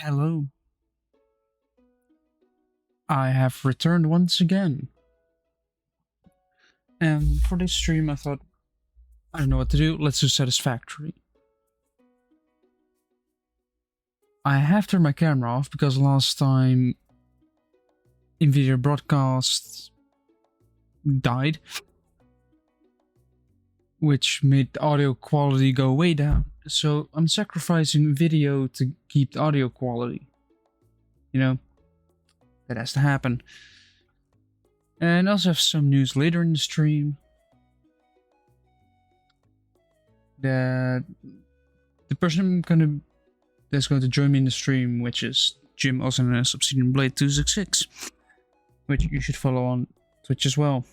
Hello. I have returned once again. And for this stream, I thought, I don't know what to do. Let's do satisfactory. I have turned my camera off because last time NVIDIA broadcast died, which made the audio quality go way down. So I'm sacrificing video to keep the audio quality. You know, that has to happen. And I also have some news later in the stream. That the person that's going to join me in the stream, which is Jim, also known as Obsidian Blade 266, which you should follow on Twitch as well.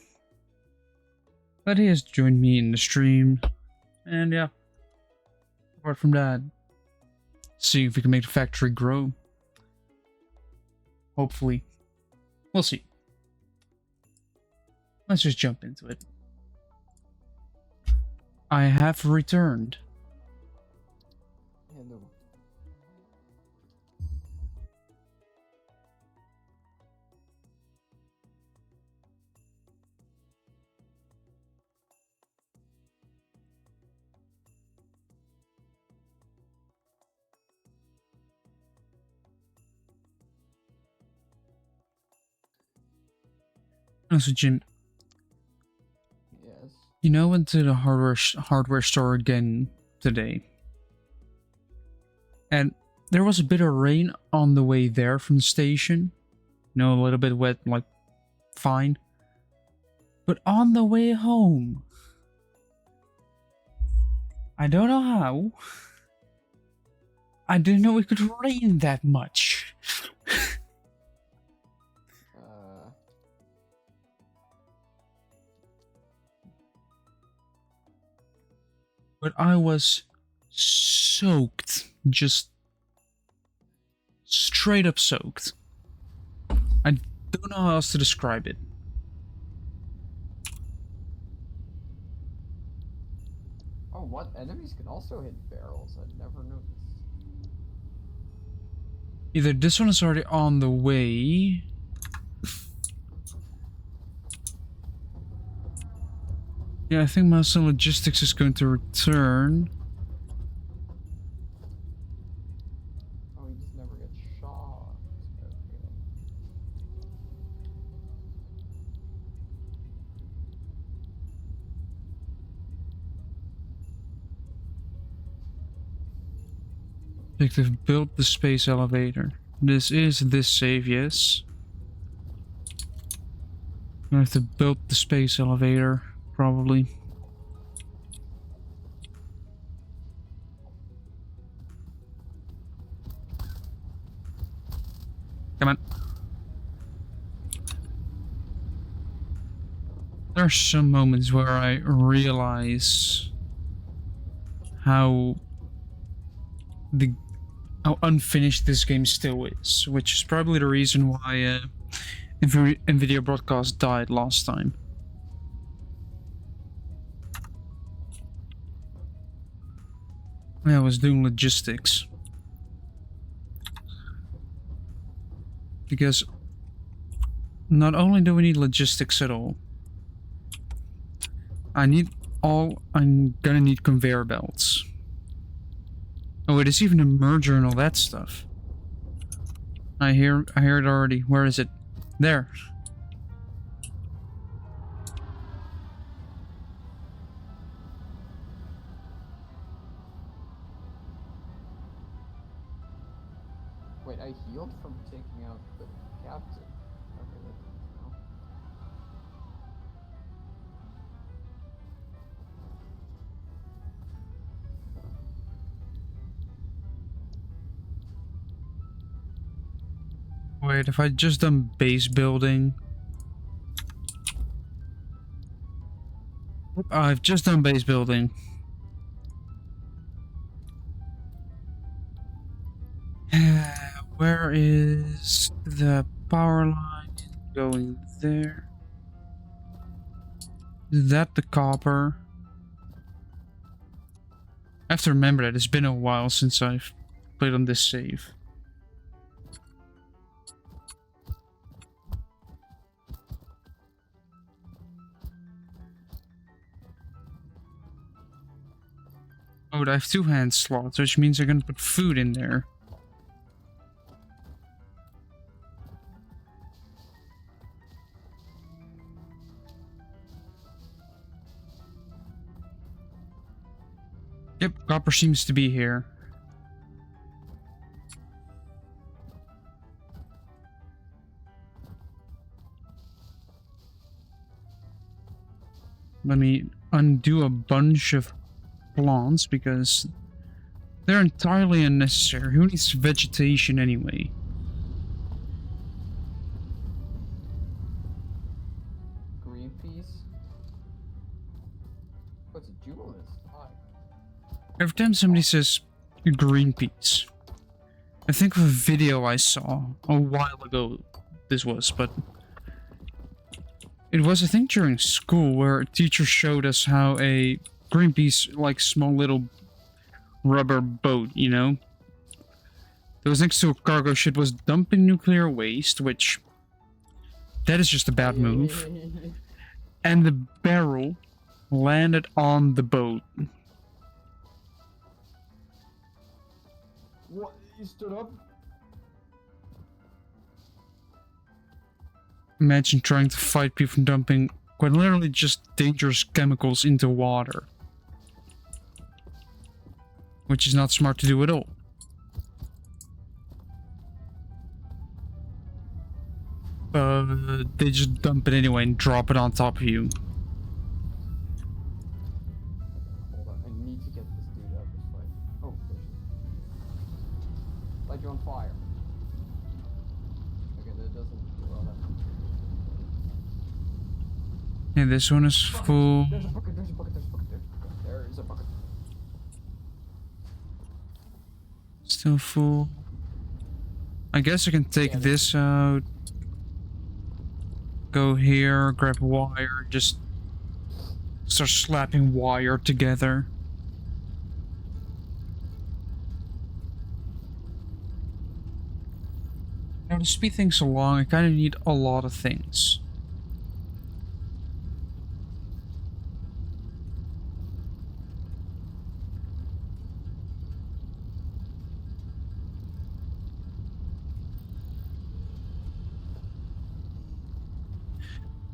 But he has joined me in the stream, and yeah. Apart from that, see if we can make the factory grow. Hopefully, we'll see. Let's just jump into it. I have returned. Hello. Also, Jim, Yes. you know, I went to the hardware store again today, and there was a bit of rain on the way there from the station. You know, a little bit wet, like fine. But on the way home, I don't know how, I didn't know it could rain that much. But I was soaked, just straight up soaked. I don't know how else to describe it. Oh, what? Enemies can also hit barrels. I'd never noticed. Either this one is already on the way. Yeah, I think Master Logistics is going to return. Oh, he just never gets shot. Okay. They've built the space elevator. This is this save, yes. I have to build the space elevator, probably. Come on. There are some moments where I realize how unfinished this game still is, which is probably the reason why NVIDIA broadcast died last time. Yeah, I was doing logistics. Because not only do we need logistics at all, I'm gonna need conveyor belts. Oh, it is even a merger and all that stuff. I hear it already. Where is it? There. Wait, I healed from taking out the captain. Okay, that's no. Wait, if I just done base building. I've just done base building. Where is the power line going there? Is that the copper? I have to remember that it's been a while since I've played on this save. Oh, but I have 2 hand slots, which means I can put food in there. Yep, copper seems to be here. Let me undo a bunch of plants because they're entirely unnecessary. Who needs vegetation anyway? Green peas? What's a duelist? Hi. Every time somebody says green peas, I think of a video I saw a while ago. This was, but it was, I think, during school where a teacher showed us how a Greenpeace, like, small little rubber boat, you know, that was next to a cargo ship, was dumping nuclear waste, which, that is just a bad move. And the barrel landed on the boat. What? You stood up? Imagine trying to fight people from dumping quite literally just dangerous chemicals into water. Which is not smart to do at all. They just dump it anyway and drop it on top of you. Hold on, I need to get this dude out of this fight. Oh, there she is. Like you're on fire. Okay, that doesn't do well that. Yeah, this one is full. There's a bucket, there's a bucket, there's a bucket, there's a bucket. There is a bucket. Still full. I guess I can take this out. Go here, grab wire, just start slapping wire together. Now, to speed things along, I kind of need a lot of things.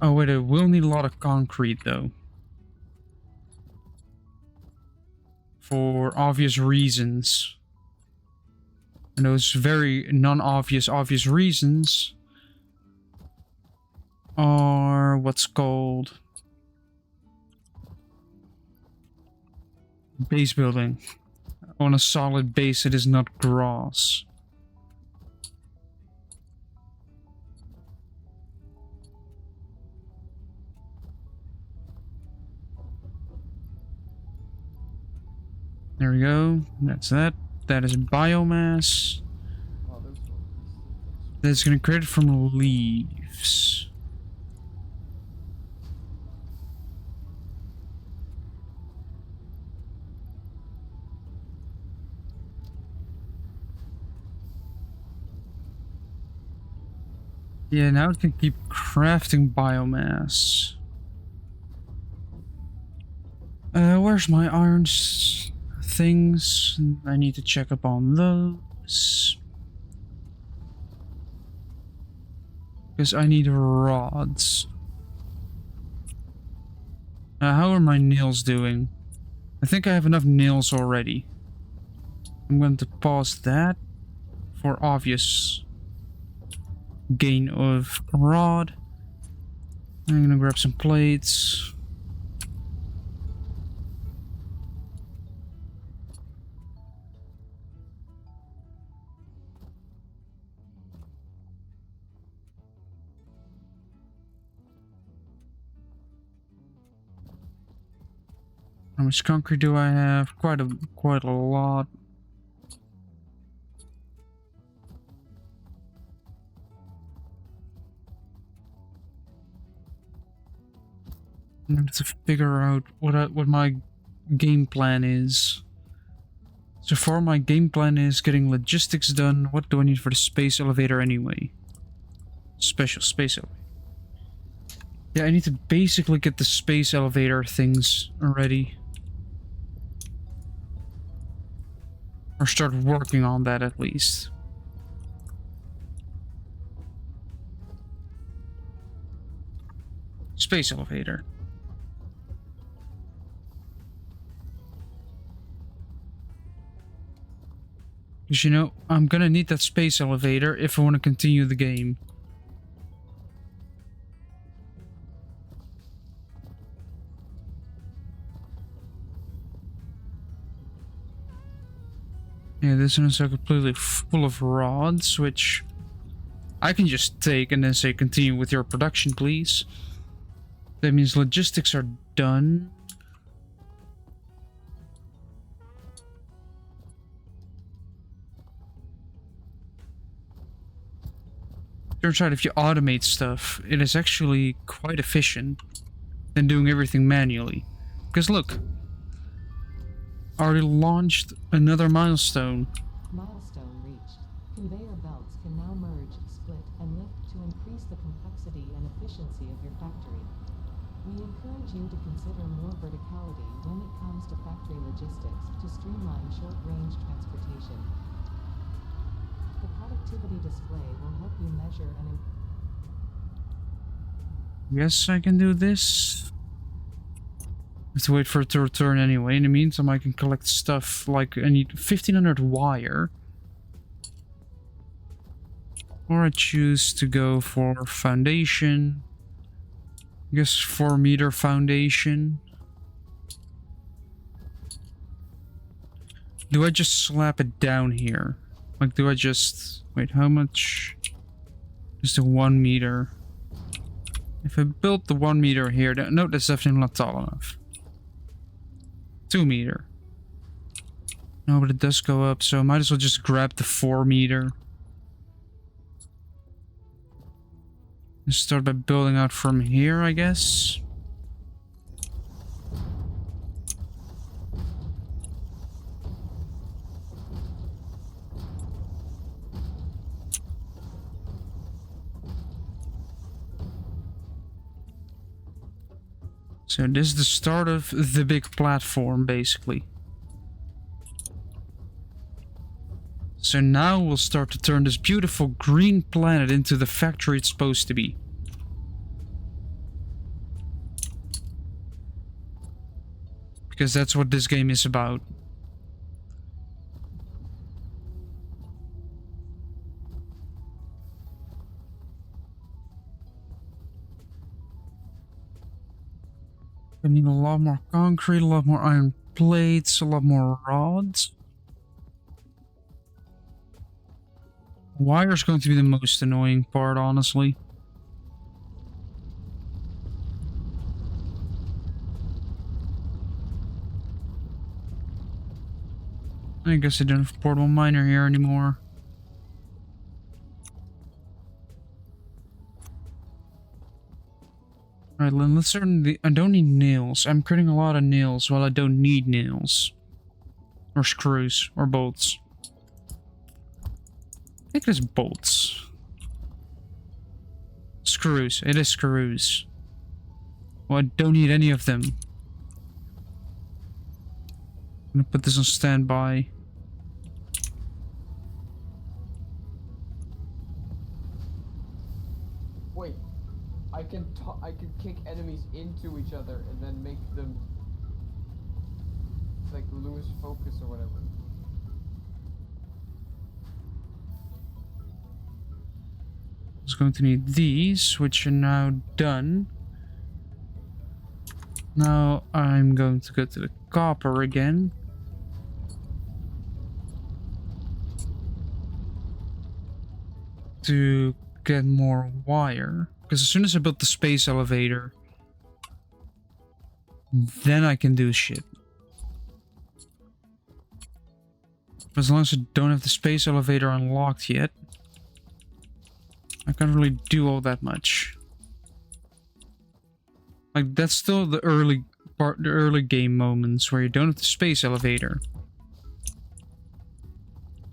Oh wait, I will need a lot of concrete though. For obvious reasons. And those very non-obvious obvious reasons are what's called base building. On a solid base it is not grass. There we go. That's that. That is biomass. Oh, there's That's gonna create it from leaves. Yeah, now it can keep crafting biomass. Where's my iron things? I need to check up on those. Because I need rods. How are my nails doing? I think I have enough nails already. I'm going to pause that for obvious gain of rod. I'm gonna grab some plates. How much concrete do I have? Quite a lot. I have to figure out what my game plan is. So far, my game plan is getting logistics done. What do I need for the space elevator anyway? Special space elevator. Yeah, I need to basically get the space elevator things ready. Or start working on that at least. Space elevator. Because, you know, I'm gonna need that space elevator if I want to continue the game. Yeah, this one is so completely full of rods, which I can just take and then say continue with your production, please. That means logistics are done. Turns out if you automate stuff, it is actually quite efficient than doing everything manually. Because look, I already launched another milestone. Milestone reached. Conveyor belts can now merge, split, and lift to increase the complexity and efficiency of your factory. We encourage you to consider more verticality when it comes to factory logistics to streamline short-range transportation. The productivity display will help you measure and Yes, I can do this. I have to wait for it to return anyway. In the meantime, I can collect stuff like I need 1500 wire. Or I choose to go for foundation. I guess 4-meter foundation. Do I just slap it down here? Like, do I just... Wait, how much? Just a 1 meter. If I built the 1 meter here... No, that's definitely not tall enough. 2 meter. No, but it does go up, so I might as well just grab the 4 meter. And start by building out from here, I guess. So this is the start of the big platform, basically. So now we'll start to turn this beautiful green planet into the factory it's supposed to be. Because that's what this game is about. I need a lot more concrete, a lot more iron plates, a lot more rods. Wire is going to be the most annoying part, honestly. I guess I don't have a portable miner here anymore. Alright, let's turn the... I don't need nails. I'm creating a lot of nails while I don't need nails. Or screws. Or bolts. I think it's bolts. Screws. It is screws. Well, I don't need any of them. I'm gonna put this on standby. Wait, I can kick enemies into each other and then make them like lose focus or whatever. I was going to need these, which are now done. Now I'm going to go to the copper again. To get more wire. Because as soon as I build the space elevator, then I can do shit. As long as I don't have the space elevator unlocked yet, I can't really do all that much. Like, that's still the early part, the early game moments where you don't have the space elevator.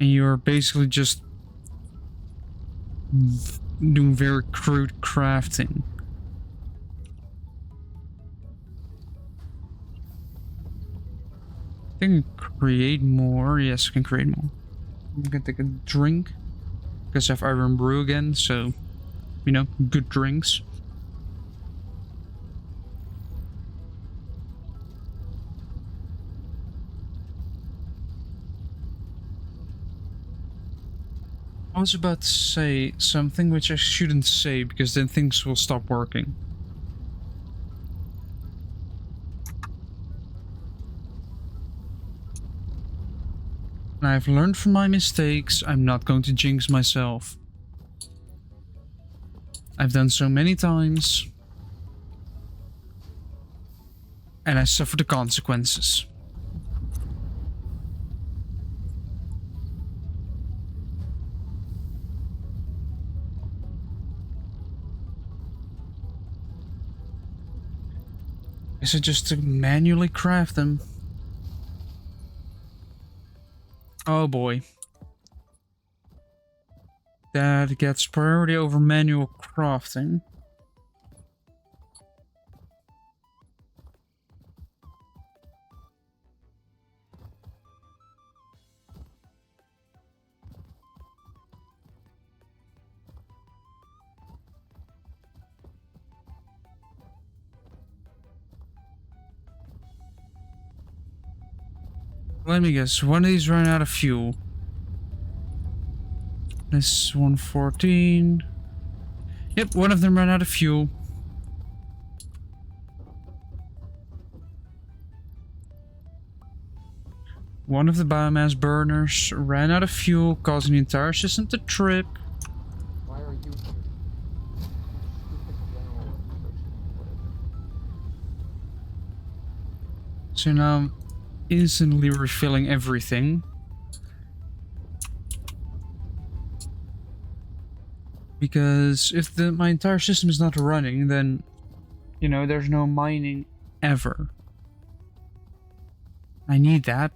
And you're basically just doing very crude crafting. I can create more. Yes, I can create more. I'm gonna take a drink. Because I have iron brew again, so, you know, good drinks. I was about to say something which I shouldn't say because then things will stop working. And I've learned from my mistakes. I'm not going to jinx myself. I've done so many times. And I suffer the consequences. Is it just to manually craft them? Oh boy. That gets priority over manual crafting. Let me guess, one of these ran out of fuel. This 114. Yep, one of them ran out of fuel. One of the biomass burners ran out of fuel, causing the entire system to trip. Why are you here? Stupid general person, whatever. So now I'm instantly refilling everything. Because if my entire system is not running, then, you know, there's no mining ever. I need that.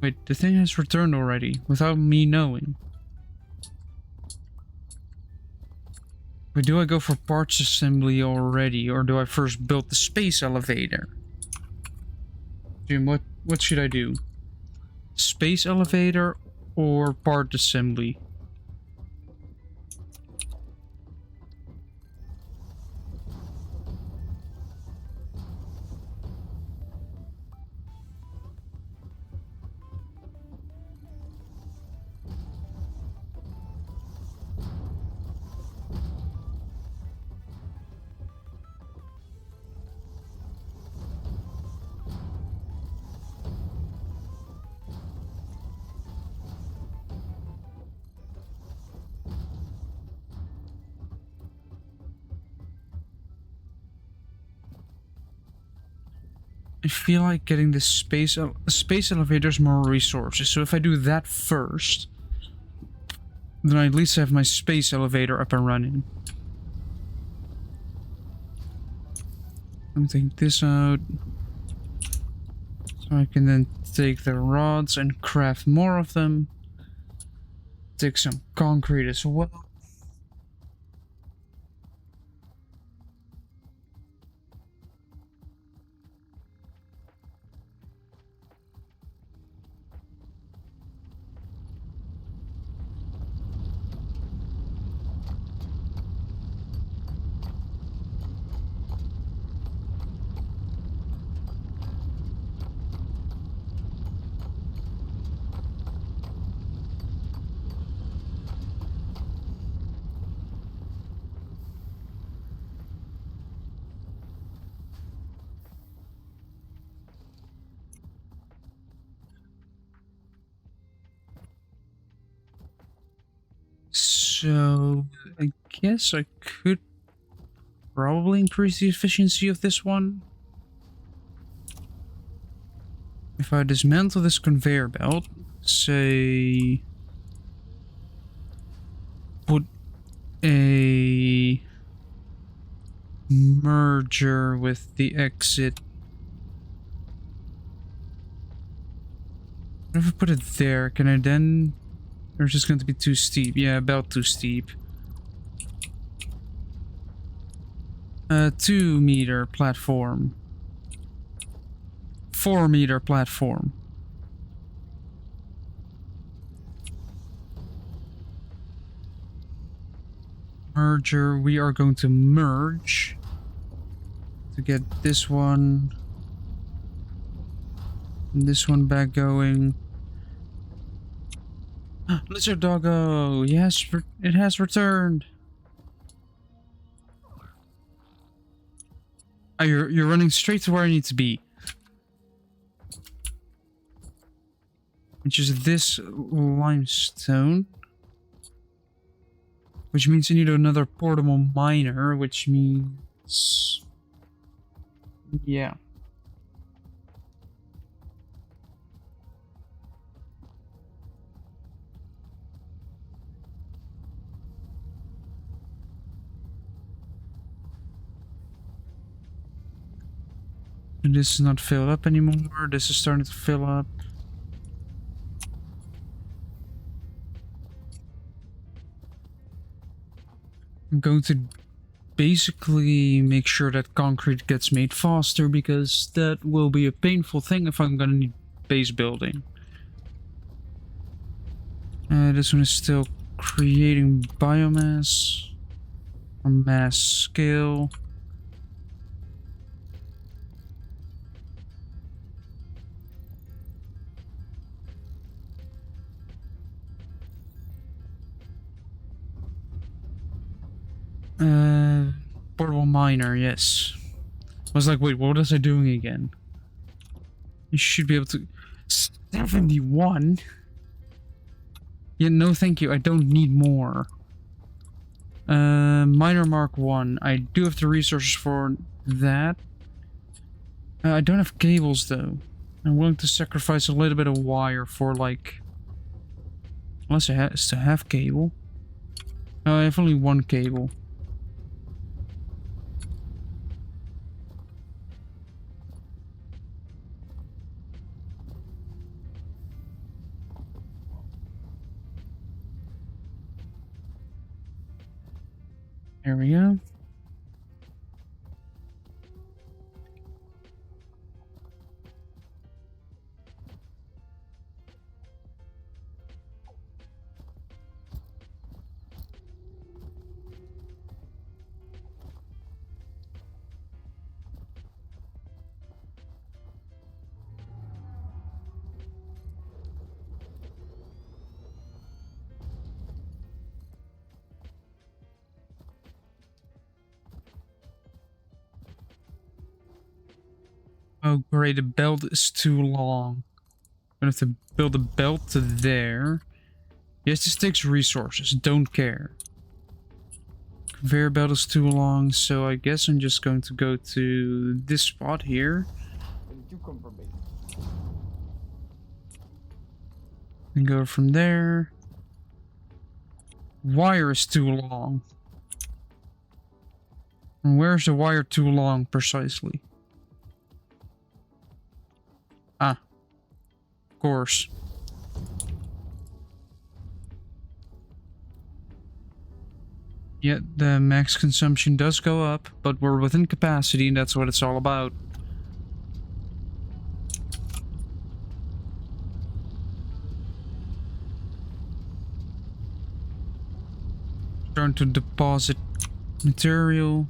Wait, the thing has returned already, without me knowing. But do I go for parts assembly already, or do I first build the space elevator? Jim, what should I do? Space elevator or part assembly? I feel like getting the space elevator is more resources. So if I do that first, then I at least have my space elevator up and running. I'm taking this out, so I can then take the rods and craft more of them. Take some concrete as well. So I guess I could probably increase the efficiency of this one. If I dismantle this conveyor belt, say put a merger with the exit. If I put it there, can I then... Or is just going to be too steep? Yeah, about too steep. 2 meter platform. 4-meter platform. Merger, we are going to merge to get this one and this one back going. Lizard doggo, yes, it has returned. Oh, you're running straight to where I need to be, which is this limestone. Which means you need another portable miner, which means... yeah. And this is not filled up anymore. This is starting to fill up. I'm going to basically make sure that concrete gets made faster, because that will be a painful thing if I'm gonna need base building. This one is still creating biomass on mass scale. Portable miner, yes. I was like, wait, what was I doing again? You should be able to... 71? Yeah, no thank you, I don't need more. Miner Mark 1. I do have the resources for that. I don't have cables though. I'm willing to sacrifice a little bit of wire for like... unless I still have cable. I have only one cable. There we go. Oh great, the belt is too long. I'm gonna have to build a belt to there. Yes, this takes resources, don't care. Conveyor belt is too long, so I guess I'm just going to go to this spot here. Where did you come from, baby? And go from there. Wire is too long. And where's the wire too long precisely? Ah. Of course. Yet the max consumption does go up, but we're within capacity and that's what it's all about. Trying to deposit material.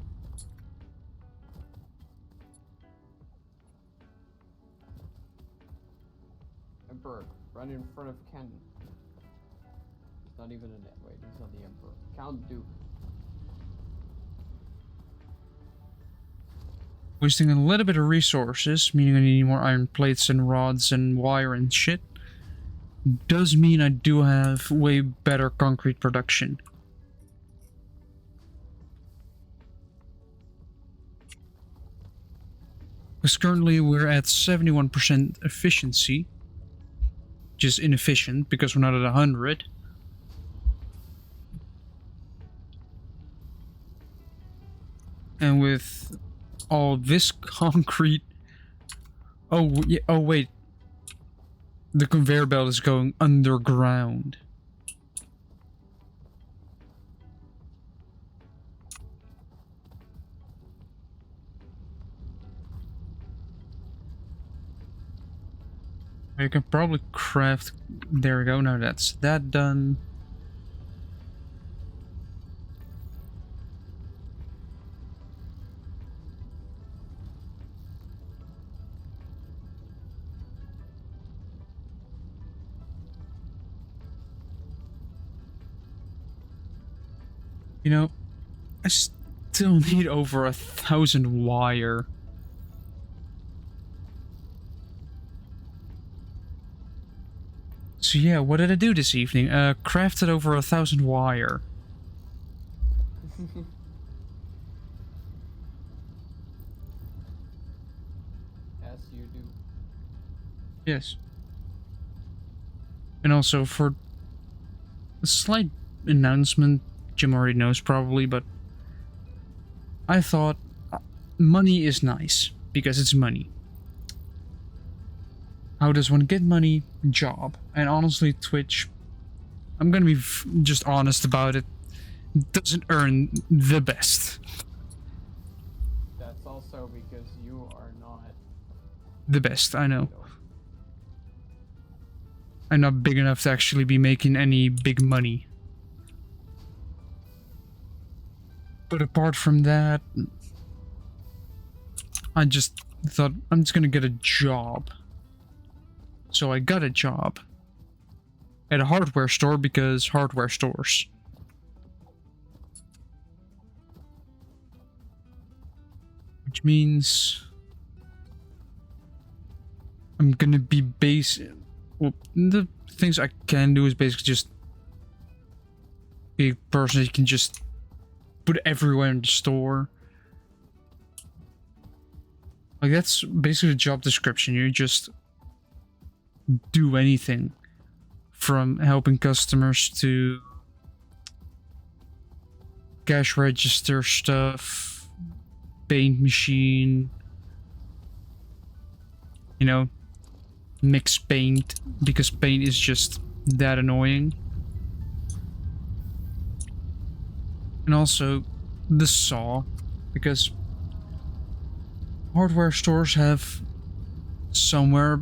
Emperor, run in front of Cannon. It's not even a net. Wait, it's not the Emperor. Count Duke. Wasting a little bit of resources, meaning I need more iron plates and rods and wire and shit, does mean I do have way better concrete production. Because currently we're at 71% efficiency, which is inefficient because we're not at 100. And with all this concrete... Oh, yeah, oh wait. The conveyor belt is going underground. You can probably craft... There we go, now that's that done. You know, I still need over 1,000 wire. So yeah, what did I do this evening? Crafted over 1,000 wire. As you do. Yes. And also for a slight announcement, Jim already knows probably, but I thought money is nice because it's money. How does one get money? Job. And honestly, Twitch, I'm gonna be just honest about it, doesn't earn the best. That's also because you are not The best, I know. you know, I'm not big enough to actually be making any big money. But apart from that, I just thought I'm just gonna get a job. So I got a job at a hardware store because hardware stores. Which means I'm gonna be well, the things I can do is basically just be a person that you can just put everywhere in the store. Like, that's basically the job description. You just do anything from helping customers to cash register stuff, paint machine, you know, mix paint, because paint is just that annoying. And also the saw, because hardware stores have somewhere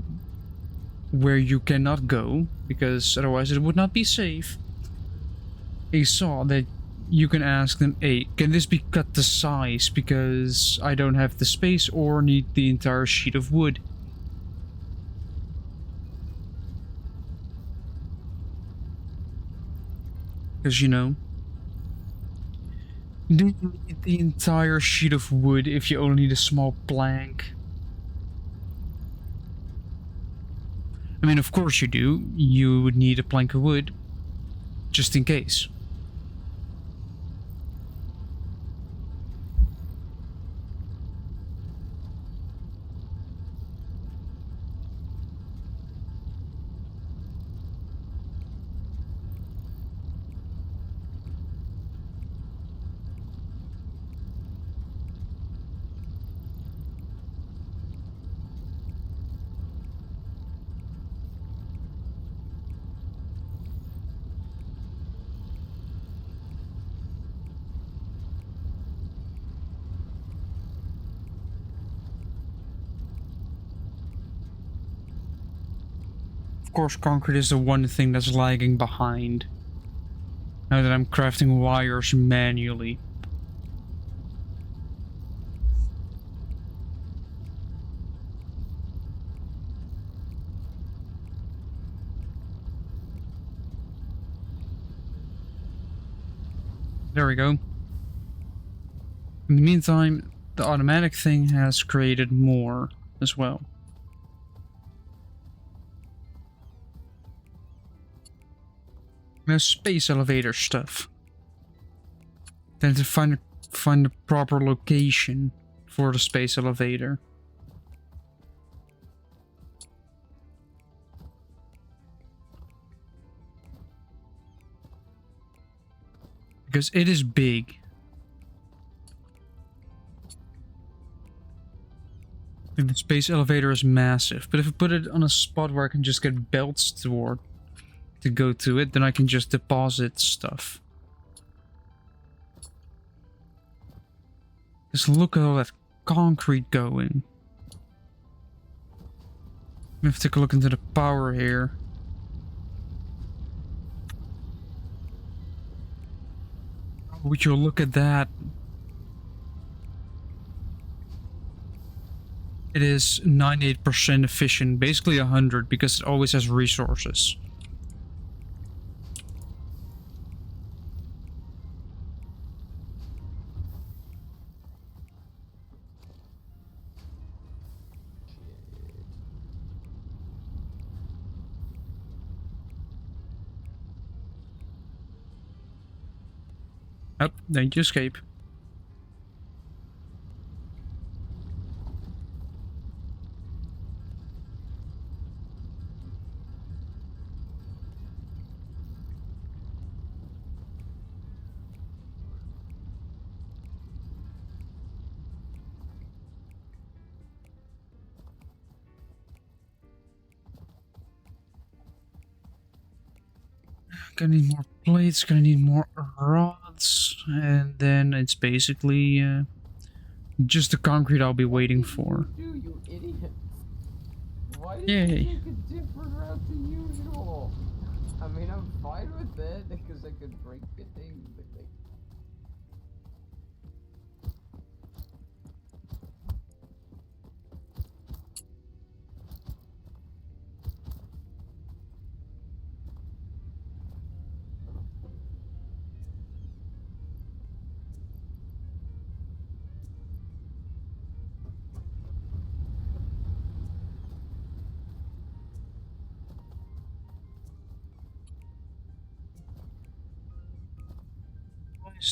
where you cannot go, because otherwise it would not be safe. A saw that you can ask them, hey, can this be cut to size because I don't have the space or need the entire sheet of wood? Because, you know, do you need the entire sheet of wood if you only need a small plank? I mean, of course you do. You would need a plank of wood, just in case. Of course, concrete is the one thing that's lagging behind. Now that I'm crafting wires manually. There we go. In the meantime, the automatic thing has created more as well. There's space elevator stuff. Then to find the proper location for the space elevator. Because it is big. And the space elevator is massive. But if I put it on a spot where I can just get belts to go to it, then I can just deposit stuff. Just look at all that concrete going. me have to take a look into the power here. Would you look at that? It is 98% efficient, basically 100 because it always has resources. Oh, then you escape. Gonna need more plates, gonna need more rods, and then it's basically just the concrete I'll be waiting for. You idiot! Why did Yay. you take a different route than usual? I mean, I'm fine with it because I could break the thing, but like.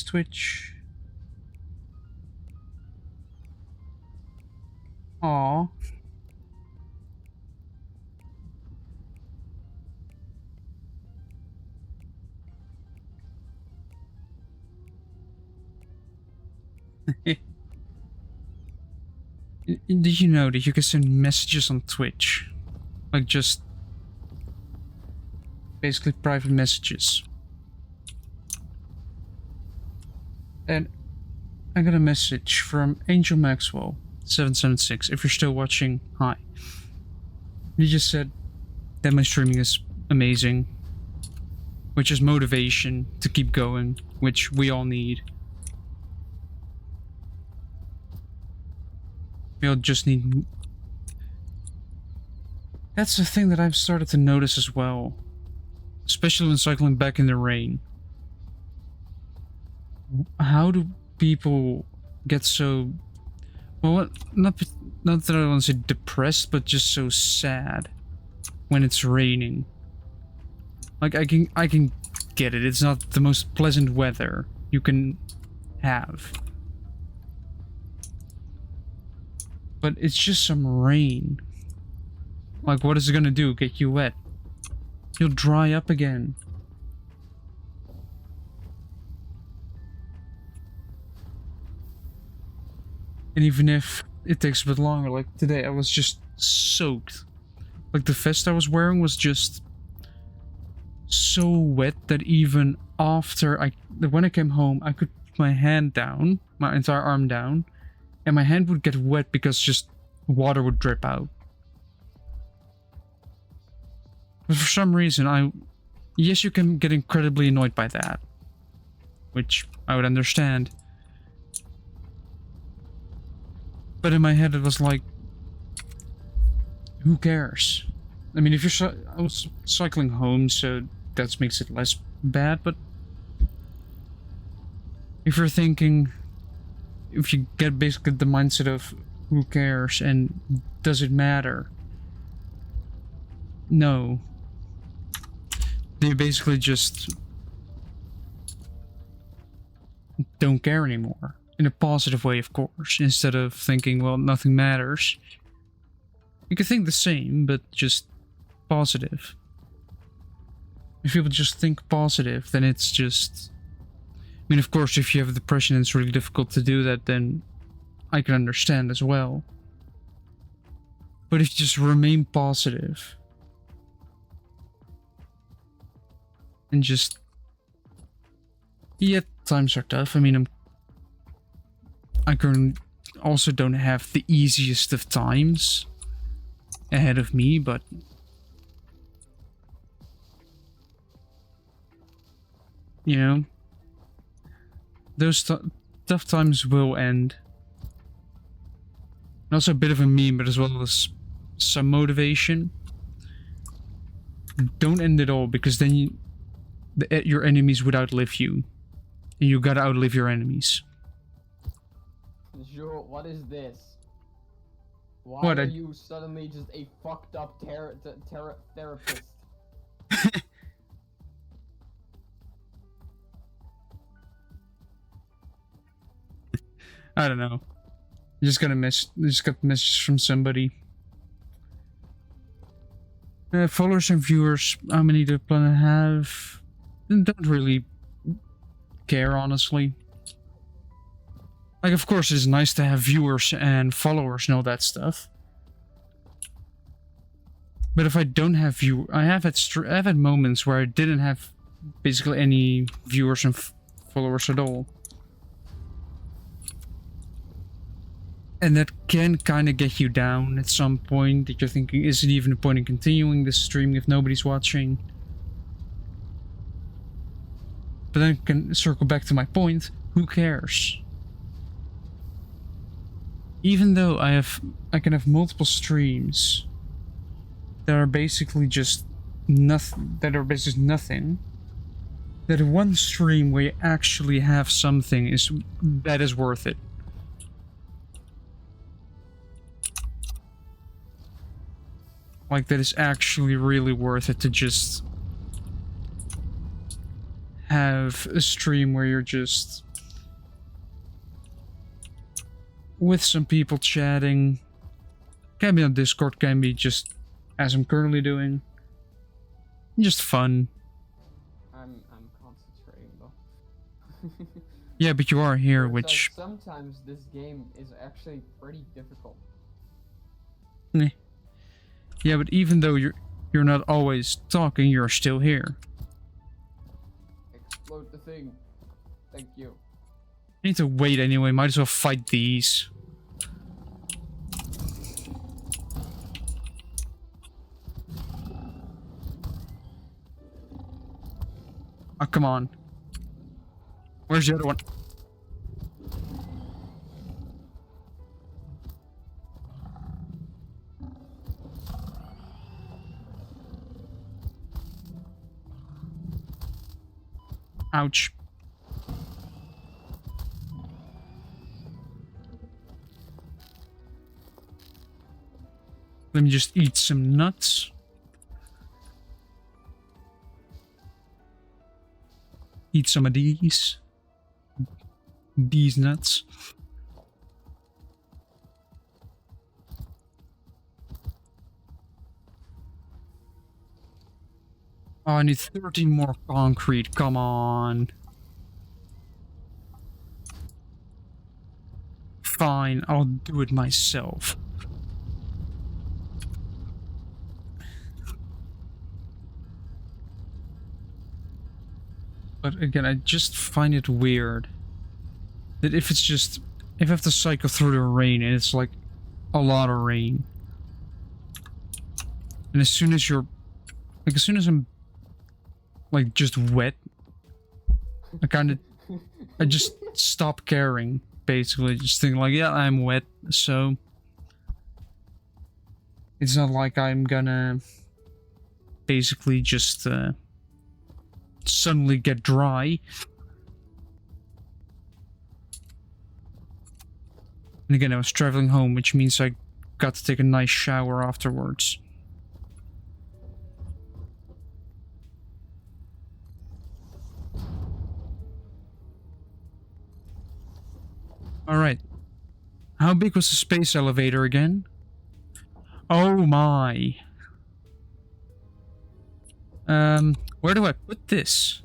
Twitch. Aww. Did you know that you can send messages on Twitch? Like just basically private messages. And I got a message from Angel Maxwell 776. If you're still watching, hi. He just said that my streaming is amazing, which is motivation to keep going, which we all need. We all just need. That's the thing that I've started to notice as well, especially when cycling back in the rain. How do people get so, well, not that I want to say depressed, but just so sad when it's raining? Like I can get it. It's not the most pleasant weather you can have, but it's just some rain. Like, what is it gonna do? Get you wet? You'll dry up again. And even if it takes a bit longer, like today I was just soaked. Like the vest I was wearing was just so wet that even after when I came home, I could put my hand down, my entire arm down, and my hand would get wet because just water would drip out. But for some reason, yes, you can get incredibly annoyed by that, which I would understand. But in my head, it was like, who cares? I mean, if you're I was cycling home, so that makes it less bad, but if you're thinking, if you get basically the mindset of who cares and does it matter? No. They basically just don't care anymore. In a positive way, of course, instead of thinking, well, nothing matters. You could think the same, but just positive. If people just think positive, then it's just... I mean, of course, if you have depression and it's really difficult to do that, then I can understand as well. But if you just remain positive and just... Yeah, times are tough. I mean, I also don't have the easiest of times. ahead of me, but you know, those tough times will end. And also a bit of a meme, but as well as some motivation. Don't end it all, because then your enemies would outlive you. And you gotta outlive your enemies. Sure, what is this? Why What, are you suddenly just a fucked up therapist? I don't know. Just got a message from somebody. Followers and viewers, how many do I plan to have? Don't really care, honestly. Like, of course, it's nice to have viewers and followers and all that stuff. But if I don't have I have had moments where I didn't have basically any viewers and followers at all. And that can kind of get you down at some point, that you're thinking, is it even a point in continuing this stream if nobody's watching? But then I can circle back to my point, who cares? Even though I can have multiple streams that are basically just nothing, that one stream where you actually have something that is worth it. Like, that is actually really worth it to just have a stream where you're just with some people chatting. Can be on Discord, can be just as I'm currently doing. Just fun. I'm concentrating though. Yeah, but you are here, It's which... like sometimes this game is actually pretty difficult. Eh. Yeah, but even though you're not always talking, you're still here. Explode the thing. Thank you. I need to wait anyway, might as well fight these. Oh, come on. Where's the other one? Ouch. Let me just eat some nuts. Eat some of these. These nuts. Oh, I need 13 more concrete. Come on. Fine, I'll do it myself. But again, I just find it weird that if I have to cycle through the rain and it's like a lot of rain, and as soon as I'm like just wet, I just stop caring, basically. Just think like, yeah, I'm wet, so it's not like I'm gonna basically just suddenly get dry. And again, I was traveling home, which means I got to take a nice shower afterwards. Alright. How big was the space elevator again? Oh my. Where do I put this?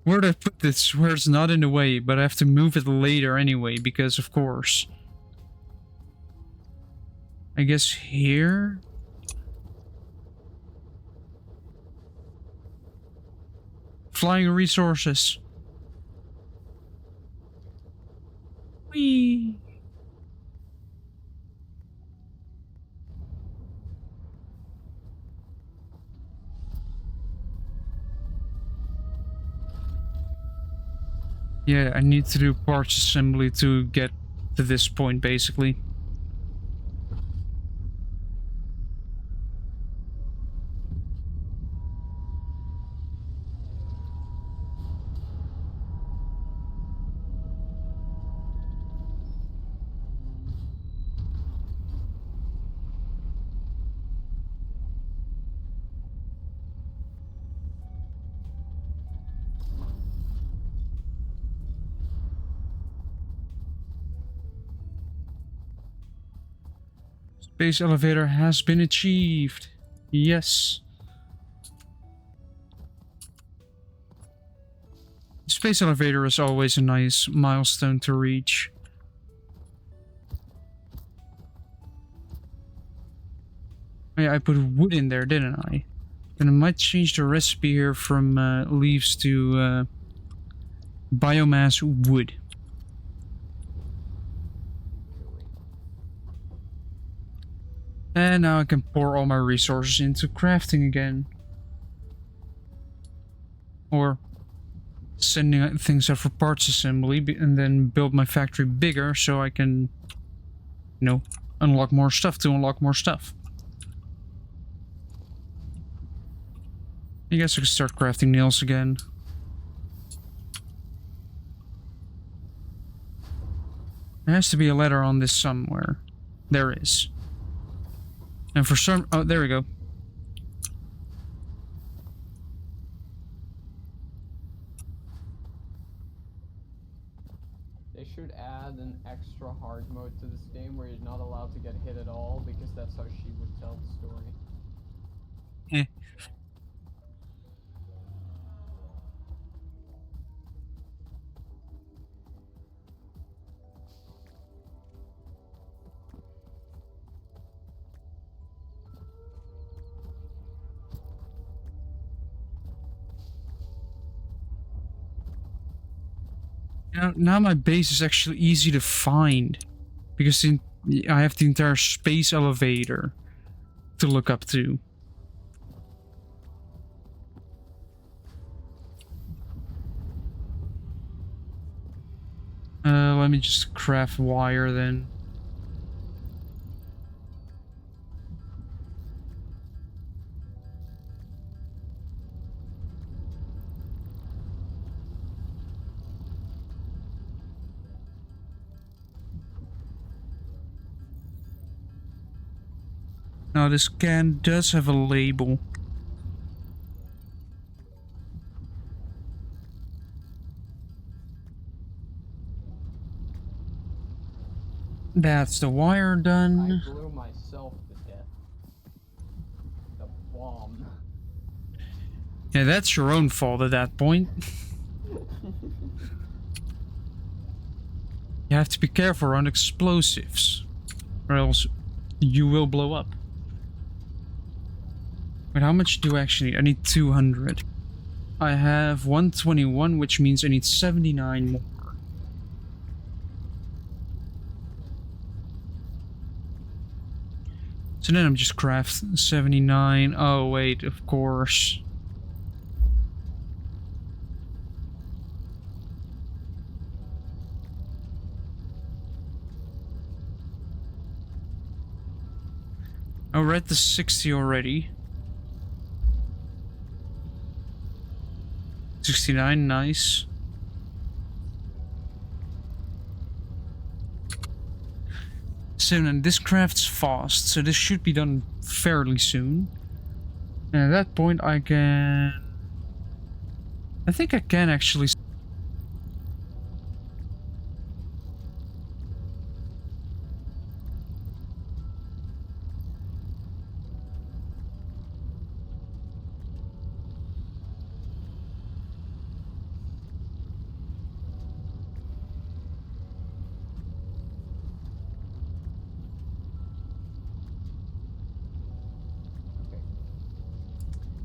Where do I put this where it's not in the way, but I have to move it later anyway, because of course. I guess here? Flying resources. Whee! Yeah, I need to do parts assembly to get to this point, basically. Space elevator has been achieved. Yes. Space elevator is always a nice milestone to reach. Yeah, I put wood in there, didn't I? And I might change the recipe here from leaves to biomass wood. And now I can pour all my resources into crafting again. Or sending things out for parts assembly and then build my factory bigger so I can, you know, unlock more stuff to unlock more stuff. I guess I could start crafting nails again. There has to be a letter on this somewhere. There is. And for some... Oh, there we go. They should add an extra hard mode to this game where you're not allowed to get hit at all, because that's how she would tell the story. Eh. Now my base is actually easy to find because I have the entire space elevator to look up to. Let me just craft wire then. Now this can does have a label. That's the wire done. I blew myself to death. The bomb. Yeah, that's your own fault at that point. You have to be careful around explosives, or else you will blow up. Wait, how much do I actually need? I need 200. I have 121, which means I need 79 more. So then I'm just craft 79. Oh wait, of course. I read the 60 already. 69, nice. So then this crafts fast, so this should be done fairly soon. And at that point I can... I think I can actually...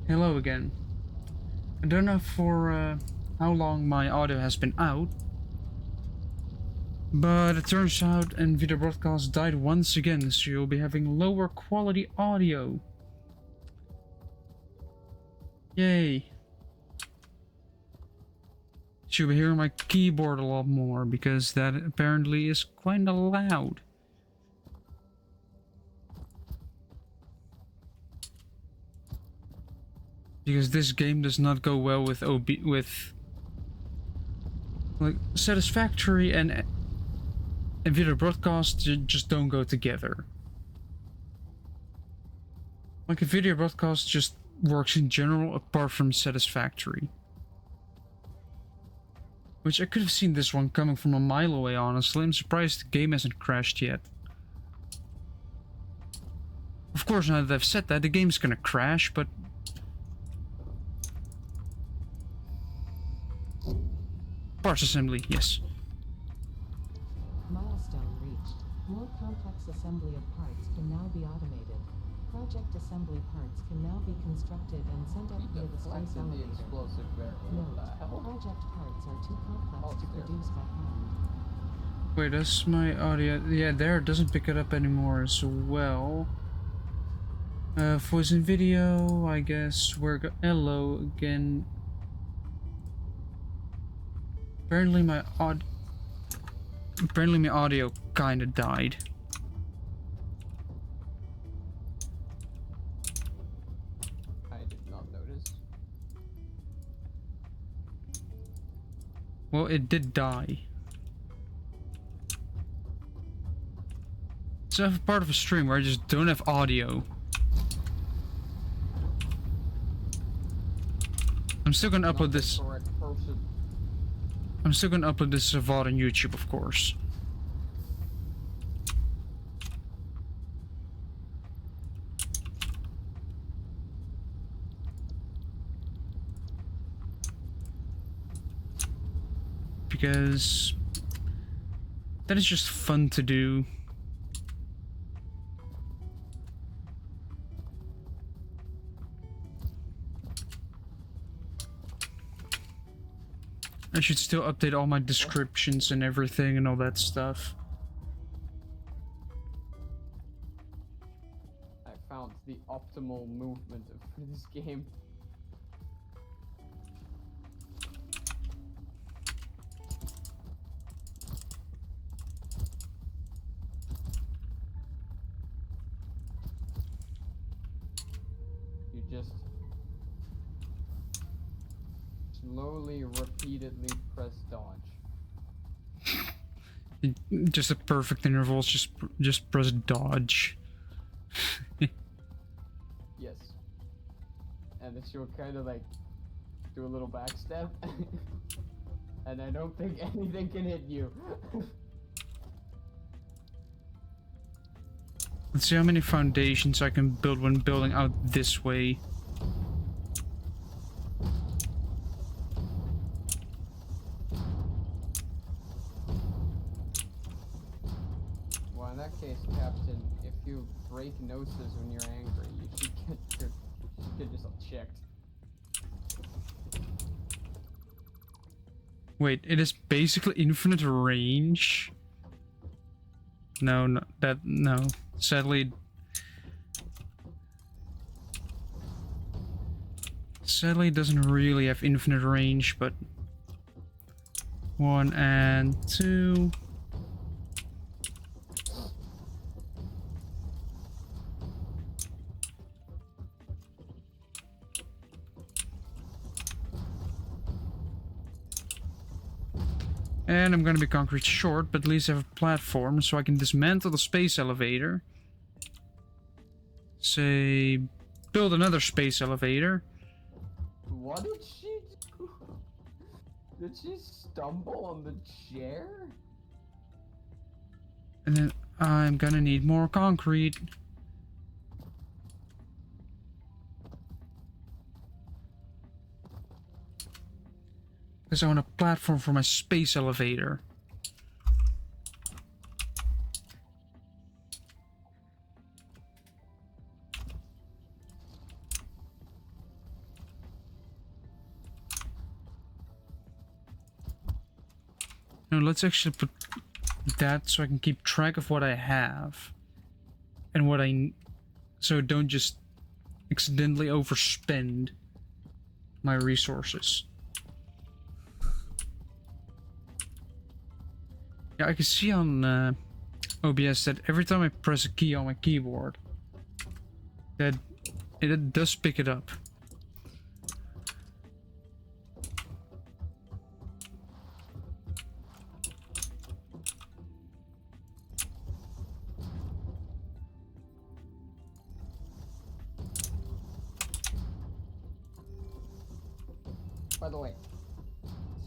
Hello again. I don't know for how long my audio has been out, but it turns out NVIDIA Broadcast died once again, so you'll be having lower quality audio. Yay. you'll be hearing my keyboard a lot more, because that apparently is quite loud. Because this game does not go well with like satisfactory and video broadcast just don't go together. Like a video broadcast just works in general apart from satisfactory. Which I could have seen this one coming from a mile away, honestly. I'm surprised the game hasn't crashed yet. Of course, now that I've said that, the game's gonna crash, but parts assembly, yes. Milestone reached. More complex assembly of parts can now be automated. Project assembly parts can now be constructed and sent up via the space Deflected the elevator. explosive barrel. What the Note, hell? project parts are too complex to Upstairs. produce by hand. Wait, that's my audio. Yeah, there, it doesn't pick it up anymore as well. Voice and video, I guess. Hello again. Apparently my audio kinda died. I did not notice. Well, it did die. So I have a part of a stream where I just don't have audio. I'm still gonna upload this. Correct person. I'm still gonna upload this as a VOD on YouTube, of course. Because that is just fun to do. I should still update all my descriptions and everything and all that stuff. I found the optimal movement of this game. You just slowly, repeatedly press dodge. Just at perfect intervals, just press dodge. Yes. And then she'll kind of like do a little backstep. And I don't think anything can hit you. Let's see how many foundations I can build when building out this way. Well, in that case, Captain, if you break noses when you're angry, you should get yourself checked. Wait, it is basically infinite range? No, no. Sadly, it doesn't really have infinite range, but 1 and 2. And I'm gonna be concrete short, but at least I have a platform so I can dismantle the space elevator. Say, build another space elevator. What did she do? Did she stumble on the chair? And then I'm gonna need more concrete. Because I want a platform for my space elevator. No, let's actually put that so I can keep track of what I have. And what so don't just accidentally overspend my resources. Yeah, I can see on OBS that every time I press a key on my keyboard, that it does pick it up. By the way,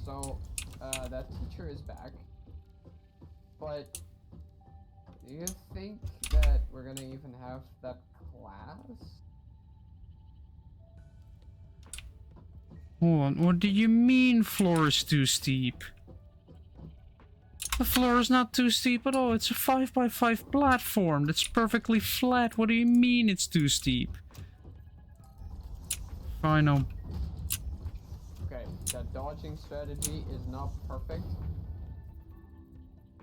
so that teacher is back, but do you think that we're gonna even have that class? Hold on, what do you mean floor is too steep? The floor is not too steep at all. It's a 5x5 platform that's perfectly flat. What do you mean it's too steep? Fine, I'll... Okay, that dodging strategy is not perfect,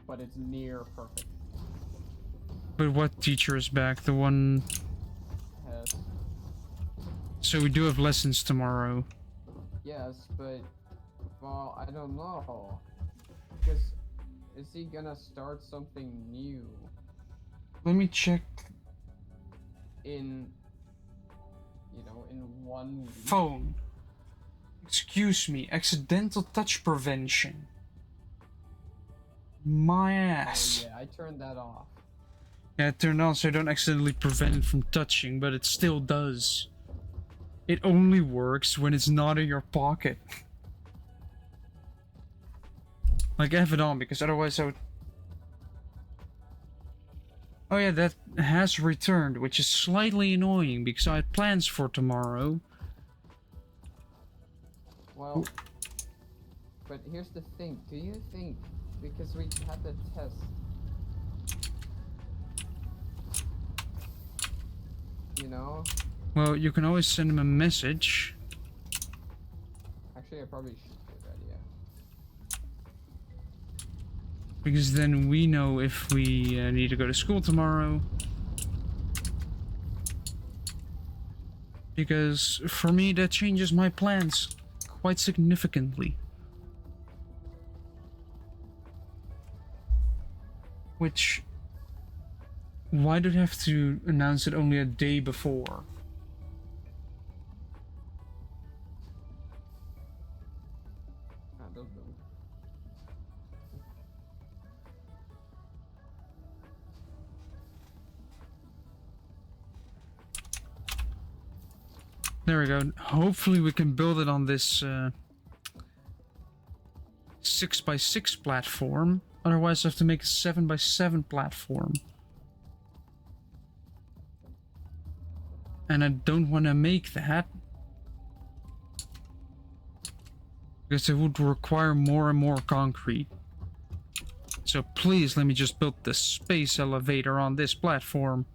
but it's near perfect. But what teacher is back? The one... Has So we do have lessons tomorrow. yes, but well, I don't know, because is he gonna start something new Let me check. in, you know, in 1 week? Phone. Excuse me, accidental touch prevention. My ass. Oh yeah, I turned that off. Yeah, it turned on so I don't accidentally prevent it from touching, but it still does. It only works when it's not in your pocket. Like, I have it on, because otherwise I would... Oh yeah, that has returned, which is slightly annoying, because I had plans for tomorrow. Well, but here's the thing. Do you think, because we had the test, you know? Well, you can always send him a message. Actually, I probably should do that, yeah. Because then we know if we need to go to school tomorrow. Because for me that changes my plans quite significantly. Which... Why do they have to announce it only a day before? I don't know. There we go. Hopefully we can build it on this 6x6 platform. Otherwise I have to make a 7x7 platform. And I don't want to make that. Because it would require more and more concrete. So please let me just build the space elevator on this platform.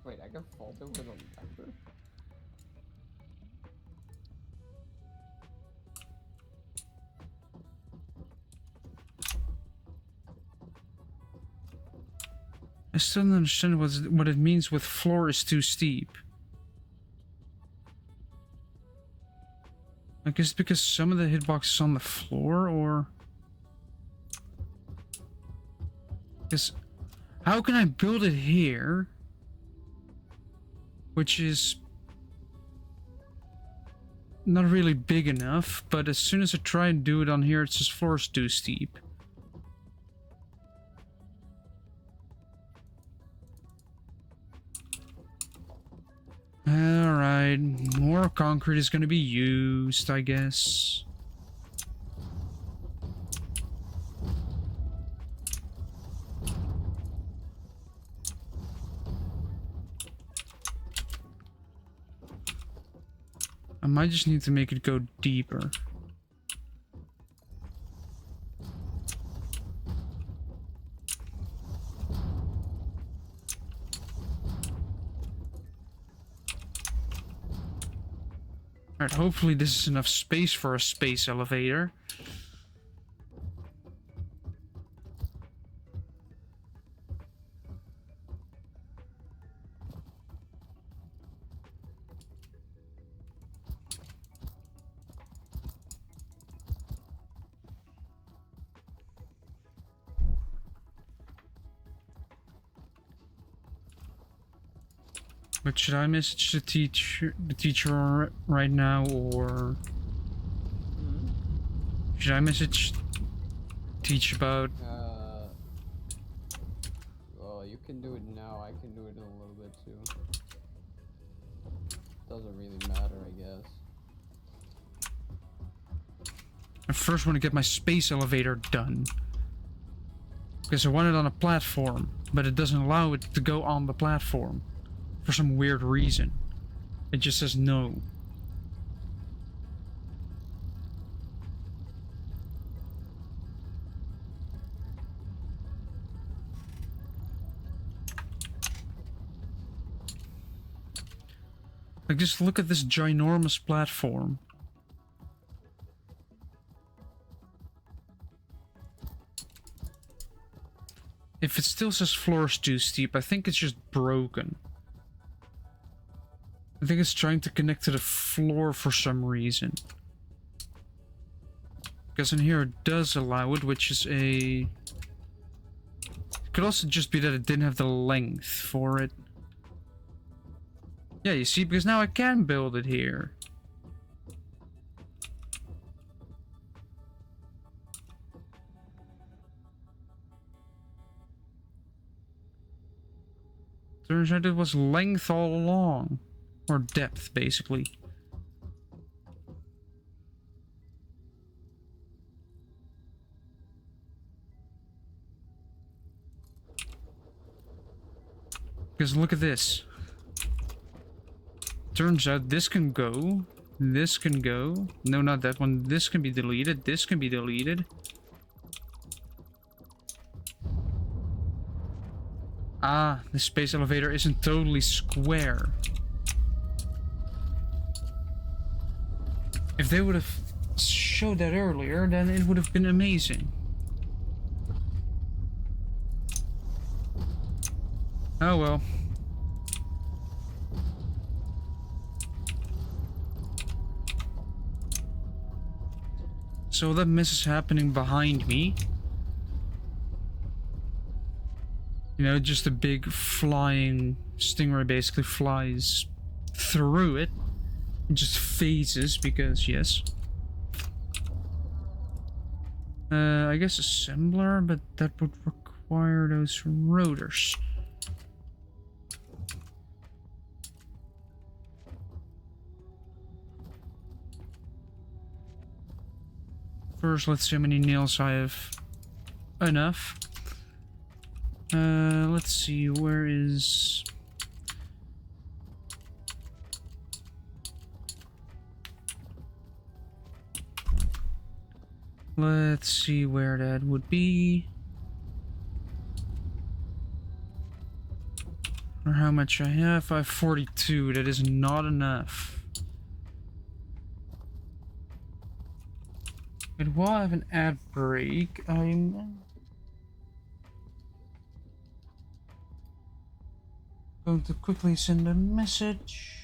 Wait, I can fault it with a lever? I still don't understand what it means with floor is too steep. I guess because some of the hitbox is on the floor, or... Because how can I build it here? Which is... not really big enough, but as soon as I try and do it on here, it's just floor is too steep. Alright, more concrete is going to be used, I guess. I might just need to make it go deeper. Alright, hopefully this is enough space for a space elevator. But should I message the teacher right now, or should I message teach about? Well, you can do it now. I can do it in a little bit too. Doesn't really matter, I guess. I first want to get my space elevator done. Because I want it on a platform, but it doesn't allow it to go on the platform. For some weird reason. It just says no. Like, just look at this ginormous platform. If it still says floor's too steep, I think it's just broken. I think it's trying to connect to the floor for some reason. Because in here it does allow it, which is a... It could also just be that it didn't have the length for it. Yeah, you see, because now I can build it here. Turns out it was length all along. Or depth, basically. Because look at this. Turns out this can go. This can go. No, not that one. This can be deleted. This can be deleted. Ah, the space elevator isn't totally square. If they would have showed that earlier, then it would have been amazing. Oh well. So that mess is happening behind me. You know, just a big flying stingray basically flies through it. It just phases because, yes. I guess assembler, but that would require those rotors. First, let's see how many nails I have. Enough. Let's see, where is... Let's see where that would be. Or how much I have. I have 42. That is not enough. But while I have an ad break, I'm going to quickly send a message.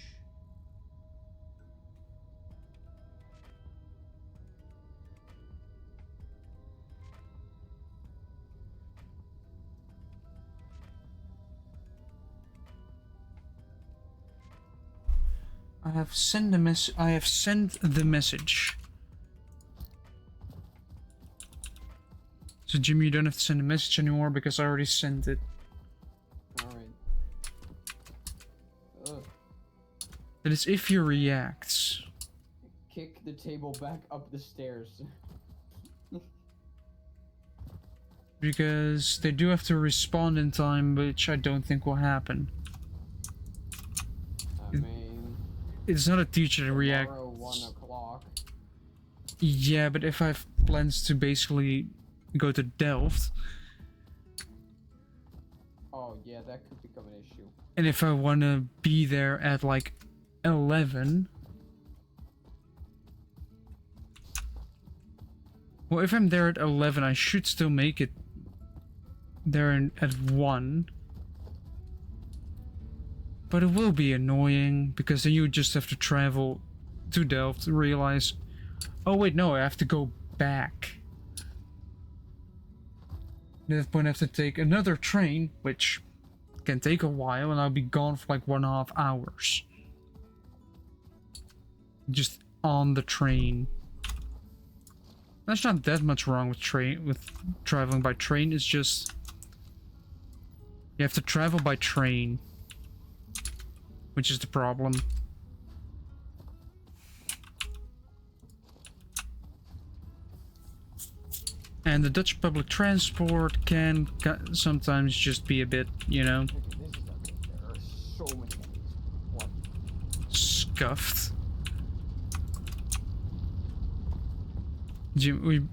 I have sent the message. So Jimmy, you don't have to send a message anymore because I already sent it. Alright. That is if he reacts. Kick the table back up the stairs. Because they do have to respond in time, which I don't think will happen. I mean... It's not a teacher to react. Tomorrow, 1 o'clock. Yeah, but if I have plans to basically go to Delft. Oh yeah, that could become an issue. And if I want to be there at like 11. Well, if I'm there at 11, I should still make it there at 1. But it will be annoying, because then you just have to travel to Delft to realize, oh wait, no, I have to go back. At that point I have to take another train, which can take a while, and I'll be gone for like 1.5 hours. Just on the train. There's not that much wrong with traveling by train. It's just you have to travel by train, which is the problem. And the Dutch public transport can sometimes just be a bit, you know, There are so many enemies. What? scuffed. Jim,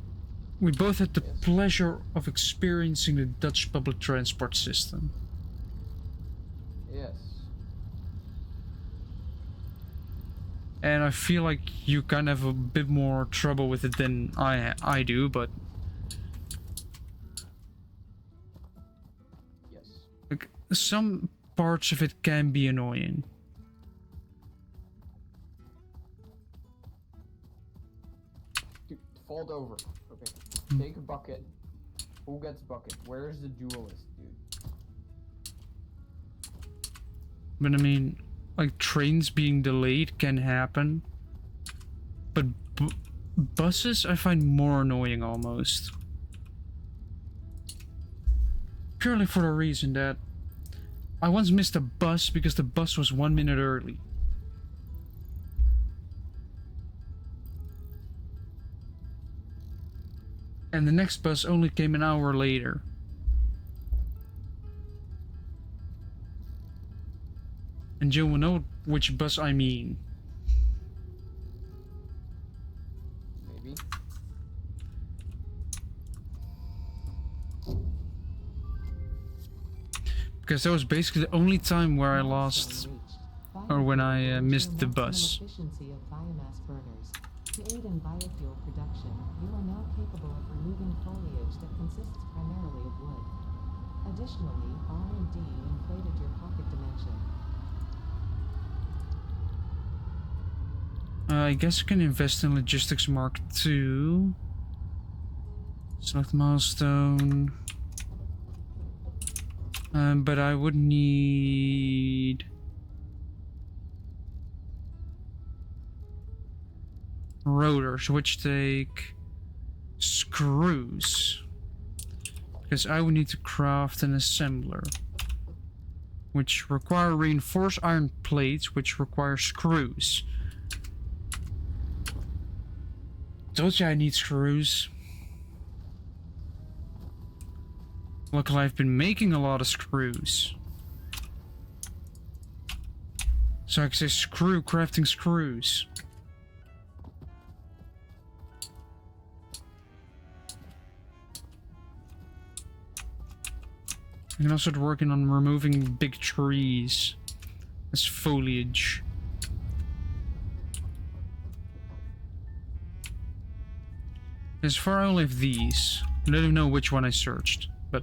we both had the pleasure of experiencing the Dutch public transport system. Yes. And I feel like you kind of have a bit more trouble with it than I do, but Yes. like, some parts of it can be annoying. Dude, fold over. Okay. Take a bucket. Who gets bucket? Where's the duelist, dude? But I mean, like, trains being delayed can happen, but buses I find more annoying almost. Purely for the reason that I once missed a bus because the bus was 1 minute early. And the next bus only came an hour later. And Jill will know which bus I mean. Maybe. Because that was basically the only time where I lost, or when I missed the bus. Efficiency of biomass burners. To aid in biofuel production, you are now capable of removing foliage that consists primarily of wood. Additionally, R&D inflated your pocket dimension. I guess I can invest in Logistics Mark II. Select milestone. But I would need rotors, which take screws. Because I would need to craft an assembler, which require reinforced iron plates, which require screws. Told you I need screws. Luckily, I've been making a lot of screws. So I can say screw crafting screws. I can also start working on removing big trees as foliage. As far I only have these. I don't even know which one I searched, but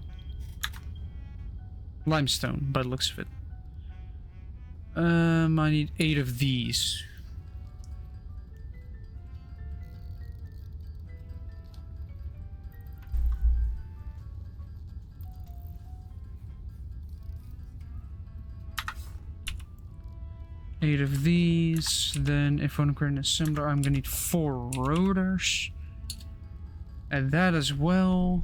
limestone by the looks of it. I need 8 of these. Eight of these. Then if I want to create an assembler, I'm gonna need 4 rotors. Add that as well.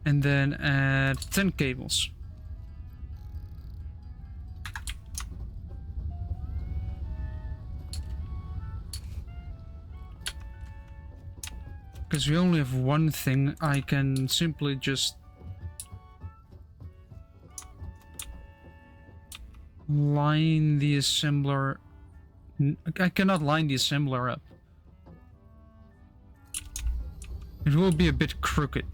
And then add 10 cables. Because we only have one thing, I can simply just line the assembler. I cannot line the assembler up. It will be a bit crooked.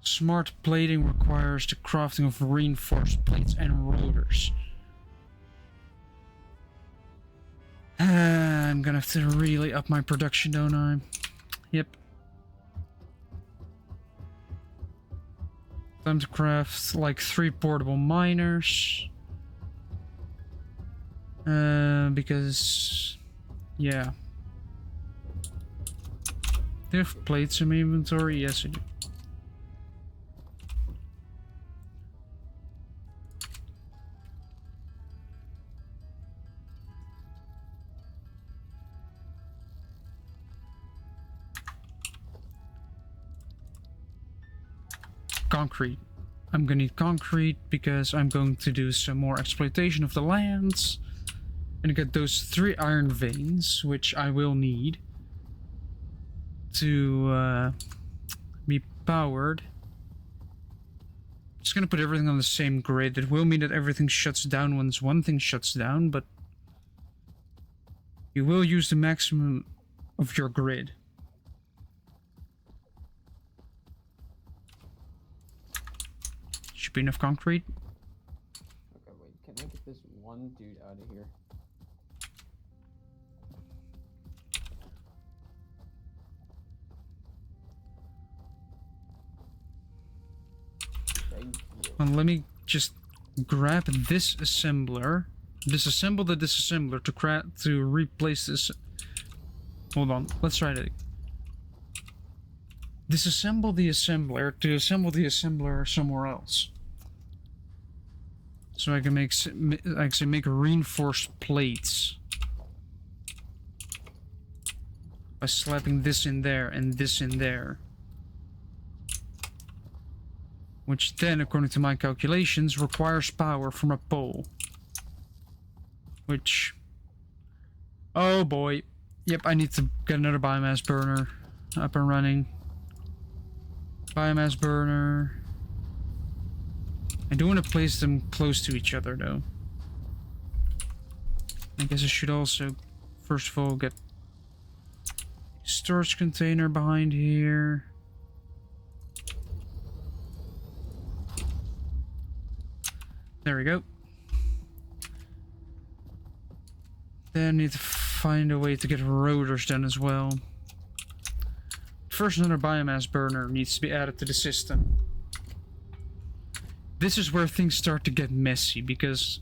Smart plating requires the crafting of reinforced plates and rotors. I'm gonna have to really up my production, don't I? Yep. Time to craft like 3 portable miners. Because Yeah. Do you have plates in my inventory? Yes, I do. Concrete. I'm gonna need concrete because I'm going to do some more exploitation of the lands. And get those 3 iron veins, which I will need to be powered. Just gonna put everything on the same grid. It will mean that everything shuts down once one thing shuts down, but you will use the maximum of your grid. Should be enough concrete. Okay, wait. Can I get this one dude out of here? Thank you. And let me just grab this assembler. Disassemble the disassembler to replace this. Hold on, let's try that. Disassemble the assembler to assemble the assembler somewhere else. So I can make reinforced plates by slapping this in there and this in there. Which then, according to my calculations, requires power from a pole. Which... oh boy. Yep, I need to get another biomass burner up and running. Biomass burner. I do want to place them close to each other though. I guess I should also, first of all, get a storage container behind here. There we go. Then I need to find a way to get rotors done as well. First, another biomass burner needs to be added to the system. This is where things start to get messy because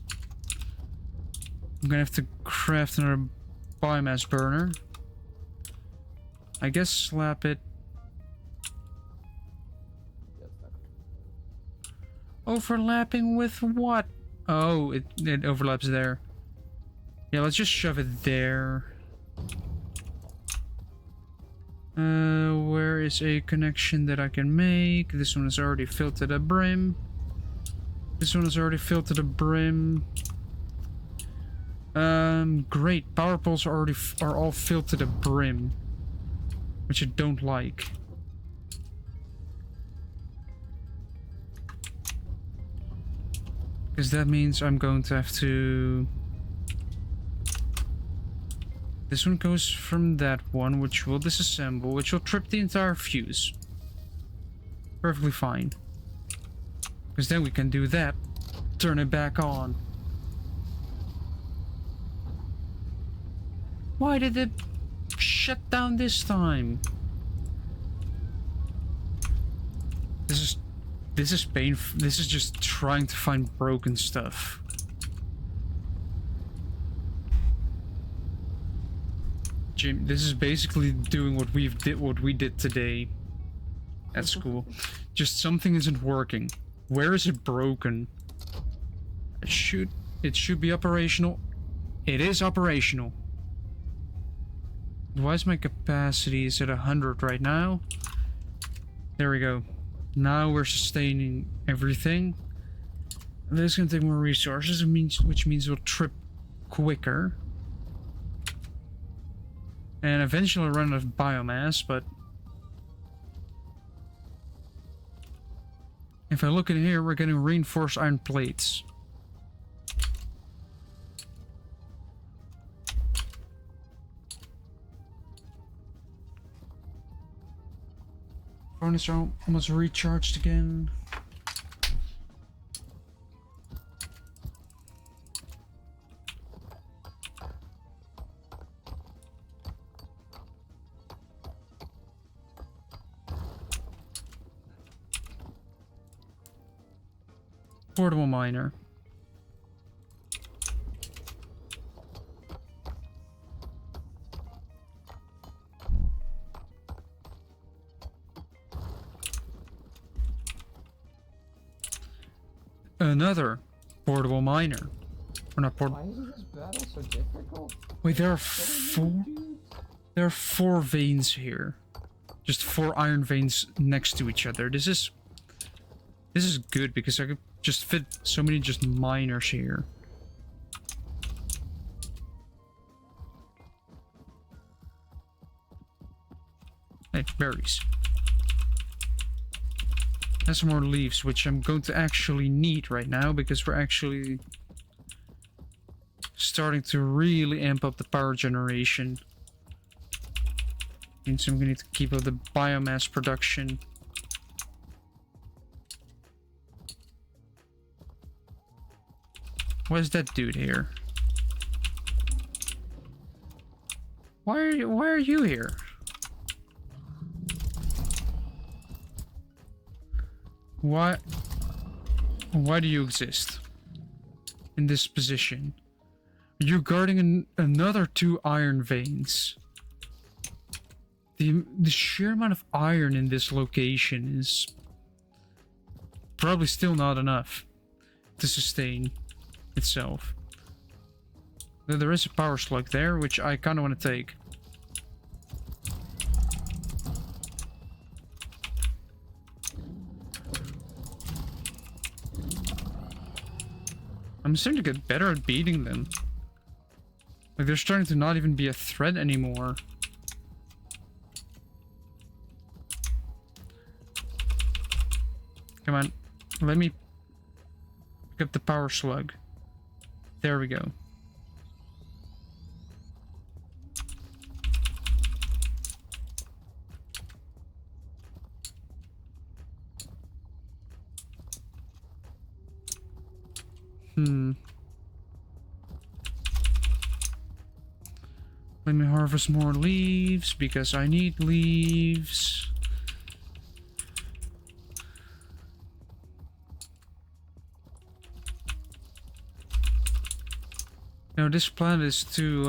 I'm gonna have to craft another biomass burner. I guess slap it. Overlapping with what? Oh, it overlaps there. Yeah, let's just shove it there. Where is a connection that I can make? This one is already filled to the brim. This one is already filled to the brim. Great. Power poles are all filled to the brim, which I don't like. Because that means I'm going to have to... this one goes from that one, which will disassemble, which will trip the entire fuse. Perfectly fine. Because then we can do that. Turn it back on. Why did it shut down this time? This is painful. This is just trying to find broken stuff. Jim, this is basically doing what we did today. That's cool. Just something isn't working. Where is it broken? It should be operational. It is operational. Why is my capacity is at 100 right now? There we go. Now we're sustaining everything. This is gonna take more resources, which means we'll trip quicker. And eventually run out of biomass, but... if I look in here, we're getting reinforced iron plates. Furnace are almost recharged again. Portable miner. another portable miner. Or not Why is this battle so difficult? Wait, there are So many four. dudes. There are 4 veins here. Just 4 iron veins next to each other. This is good because I could just fit so many just miners here. Hey, berries. And some more leaves, which I'm going to actually need right now because we're actually starting to really amp up the power generation. Means I'm gonna need to keep up the biomass production. Why is that dude here? Why are you here? Why do you exist in this position? You're guarding another 2 iron veins. The sheer amount of iron in this location is probably still not enough to sustain itself. There is a power slug there, which I kind of want to take. I'm starting to get better at beating them. Like, they're starting to not even be a threat anymore. Come on, let me pick up the power slug. There we go. Let me harvest more leaves because I need leaves. No, this planet is too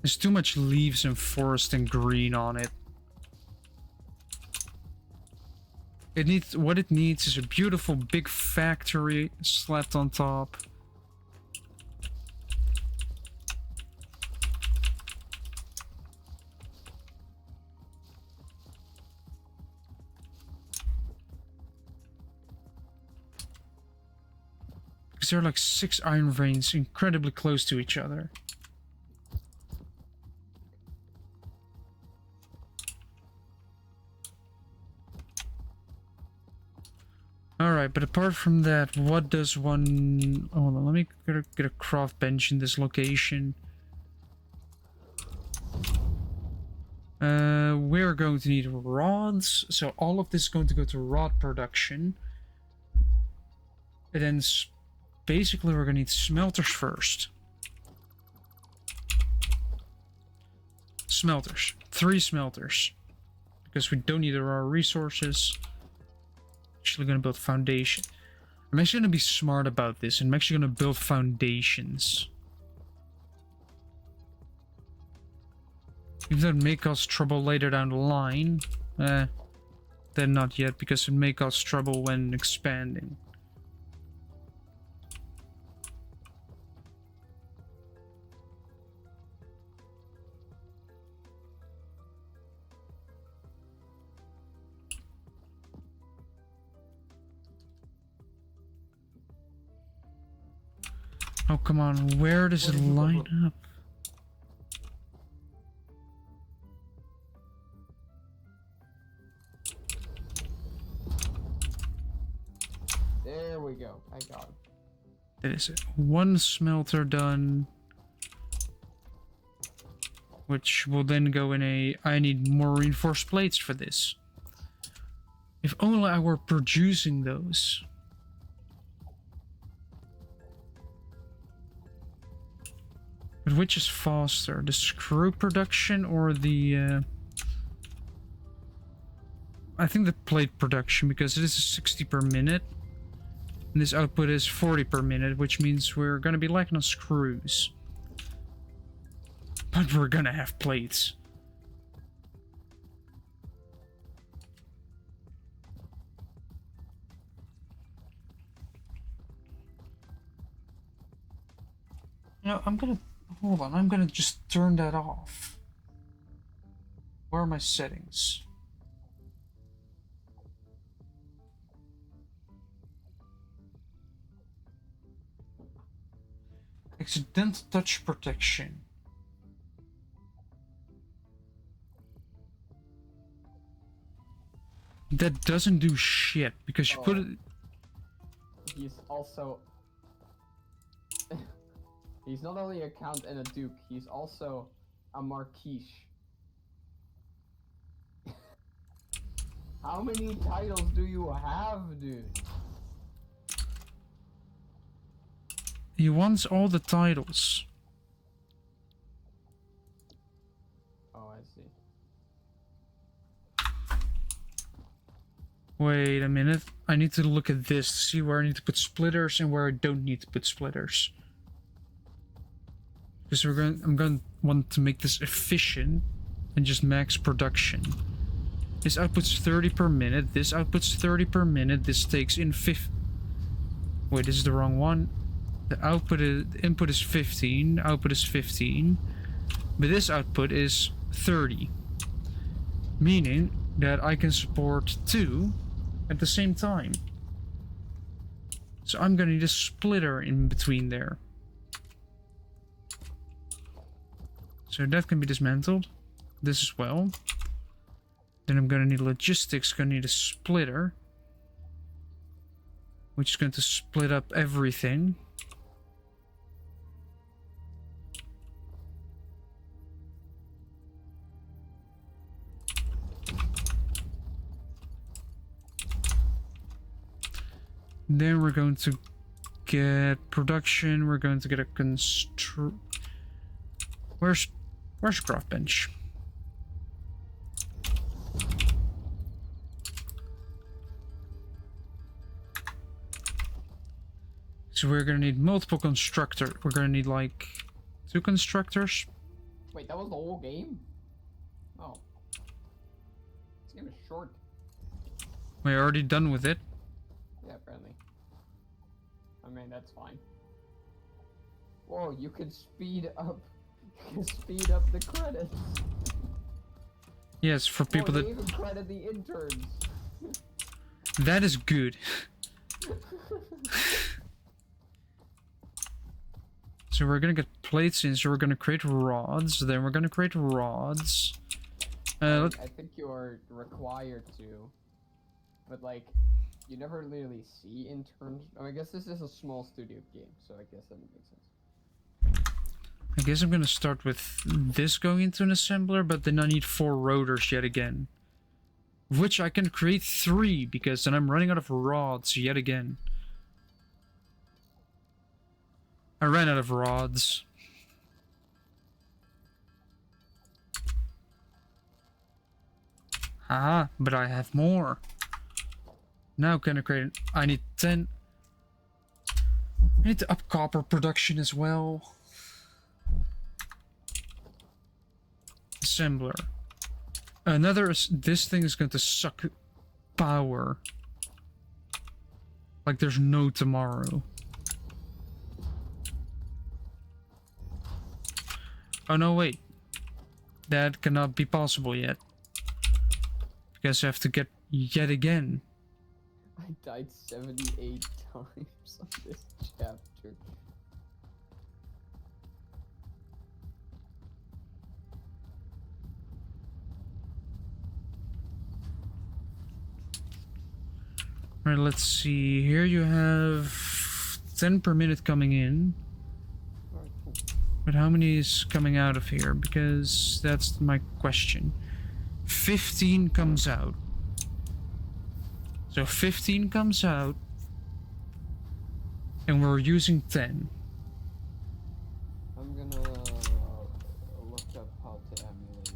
there's too much leaves and forest and green on it. What it needs is a beautiful big factory slapped on top. Because there are like 6 iron veins incredibly close to each other. Alright, but apart from that, what does one... Hold on, let me get a craft bench in this location. We're going to need rods, so all of this is going to go to rod production. And then basically we're going to need smelters first. Smelters. 3 smelters. Because we don't need our resources. Actually going to build foundation. I'm actually going to be smart about this, and I'm actually going to build foundations. If that may cause trouble later down the line, then not yet, because it may cause trouble when expanding. Oh, come on, where does it line up? There we go. I got it. That is it. 1 smelter done. Which will then go in a... I need more reinforced plates for this. If only I were producing those. But which is faster? The screw production or the... I think the plate production, because it is 60 per minute. And this output is 40 per minute, which means we're going to be lacking on screws. But we're going to have plates. No, I'm gonna... Hold on, I'm gonna just turn that off. Where are my settings? Accidental touch protection. That doesn't do shit because you put it. He's also. He's not only a count and a duke, he's also a marquise. How many titles do you have, dude? He wants all the titles. Oh, I see. Wait a minute. I need to look at this to see where I need to put splitters and where I don't need to put splitters. Because I'm going to want to make this efficient and just max production. This outputs 30 per minute. This outputs 30 per minute. This takes in 50. Wait, this is the wrong one. The input is 15. Output is 15. But this output is 30. Meaning that I can support 2 at the same time. So I'm gonna need a splitter in between there. So that can be dismantled. This as well. Then I'm gonna need logistics, gonna need a splitter. Which is going to split up everything. Then we're going to get production. We're going to get a Where's craft bench? So we're gonna need multiple constructor. We're gonna need like 2 constructors. Wait, that was the whole game? Oh. This game is short. We're already done with it. Yeah, apparently. I mean, that's fine. Whoa, you can speed up. You can speed up the credits. Yes, for people they that... even credit the interns. That is good. So we're gonna get plates in, so we're gonna create rods, then we're gonna create rods. I think you're required to, but like, you never really see interns. I guess this is a small studio game, so I guess that makes sense. I guess I'm gonna start with this going into an assembler, but then I need 4 rotors yet again. Which I can create 3, because then I'm running out of rods yet again. I ran out of rods. Haha, but I have more. Now can I create... I need 10. I need to up copper production as well. Assembler. This thing is going to suck power. Like there's no tomorrow. Oh no, wait. That cannot be possible yet. Because I have to get yet again. I died 78 times on this chapter. Alright, let's see. Here you have 10 per minute coming in. But how many is coming out of here? Because that's my question. 15 comes out. So 15 comes out. And we're using 10. I'm gonna look up how to emulate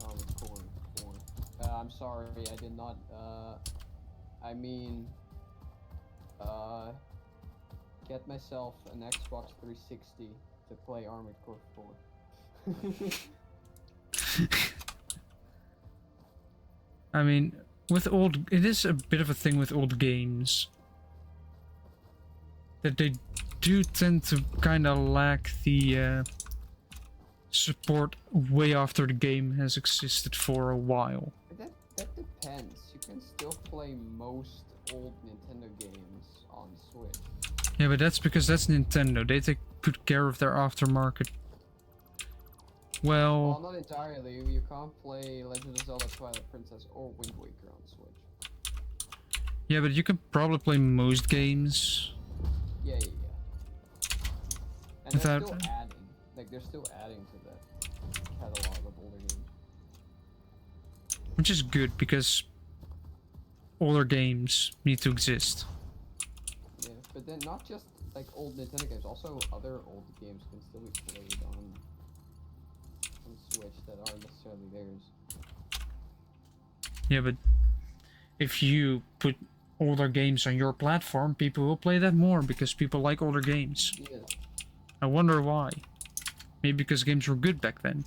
record for. I'm sorry, I did not, get myself an Xbox 360 to play Armored Core 4. I mean, it is a bit of a thing with old games. That they do tend to kind of lack the support way after the game has existed for a while. That depends. You can still play most old Nintendo games on Switch. Yeah, but that's because that's Nintendo. They take good care of their aftermarket. Well, Well, not entirely. You can't play Legend of Zelda Twilight Princess or Wind Waker on Switch. yeah, but you can probably play most games. Yeah. And they're Without- still adding. Like, they're still adding to that catalog of older games. Which is good because older games need to exist. Yeah, but then not just like old Nintendo games, also other old games can still be played on Switch that aren't necessarily theirs. Yeah, but if you put older games on your platform, people will play that more because people like older games. Yeah. I wonder why. Maybe because games were good back then.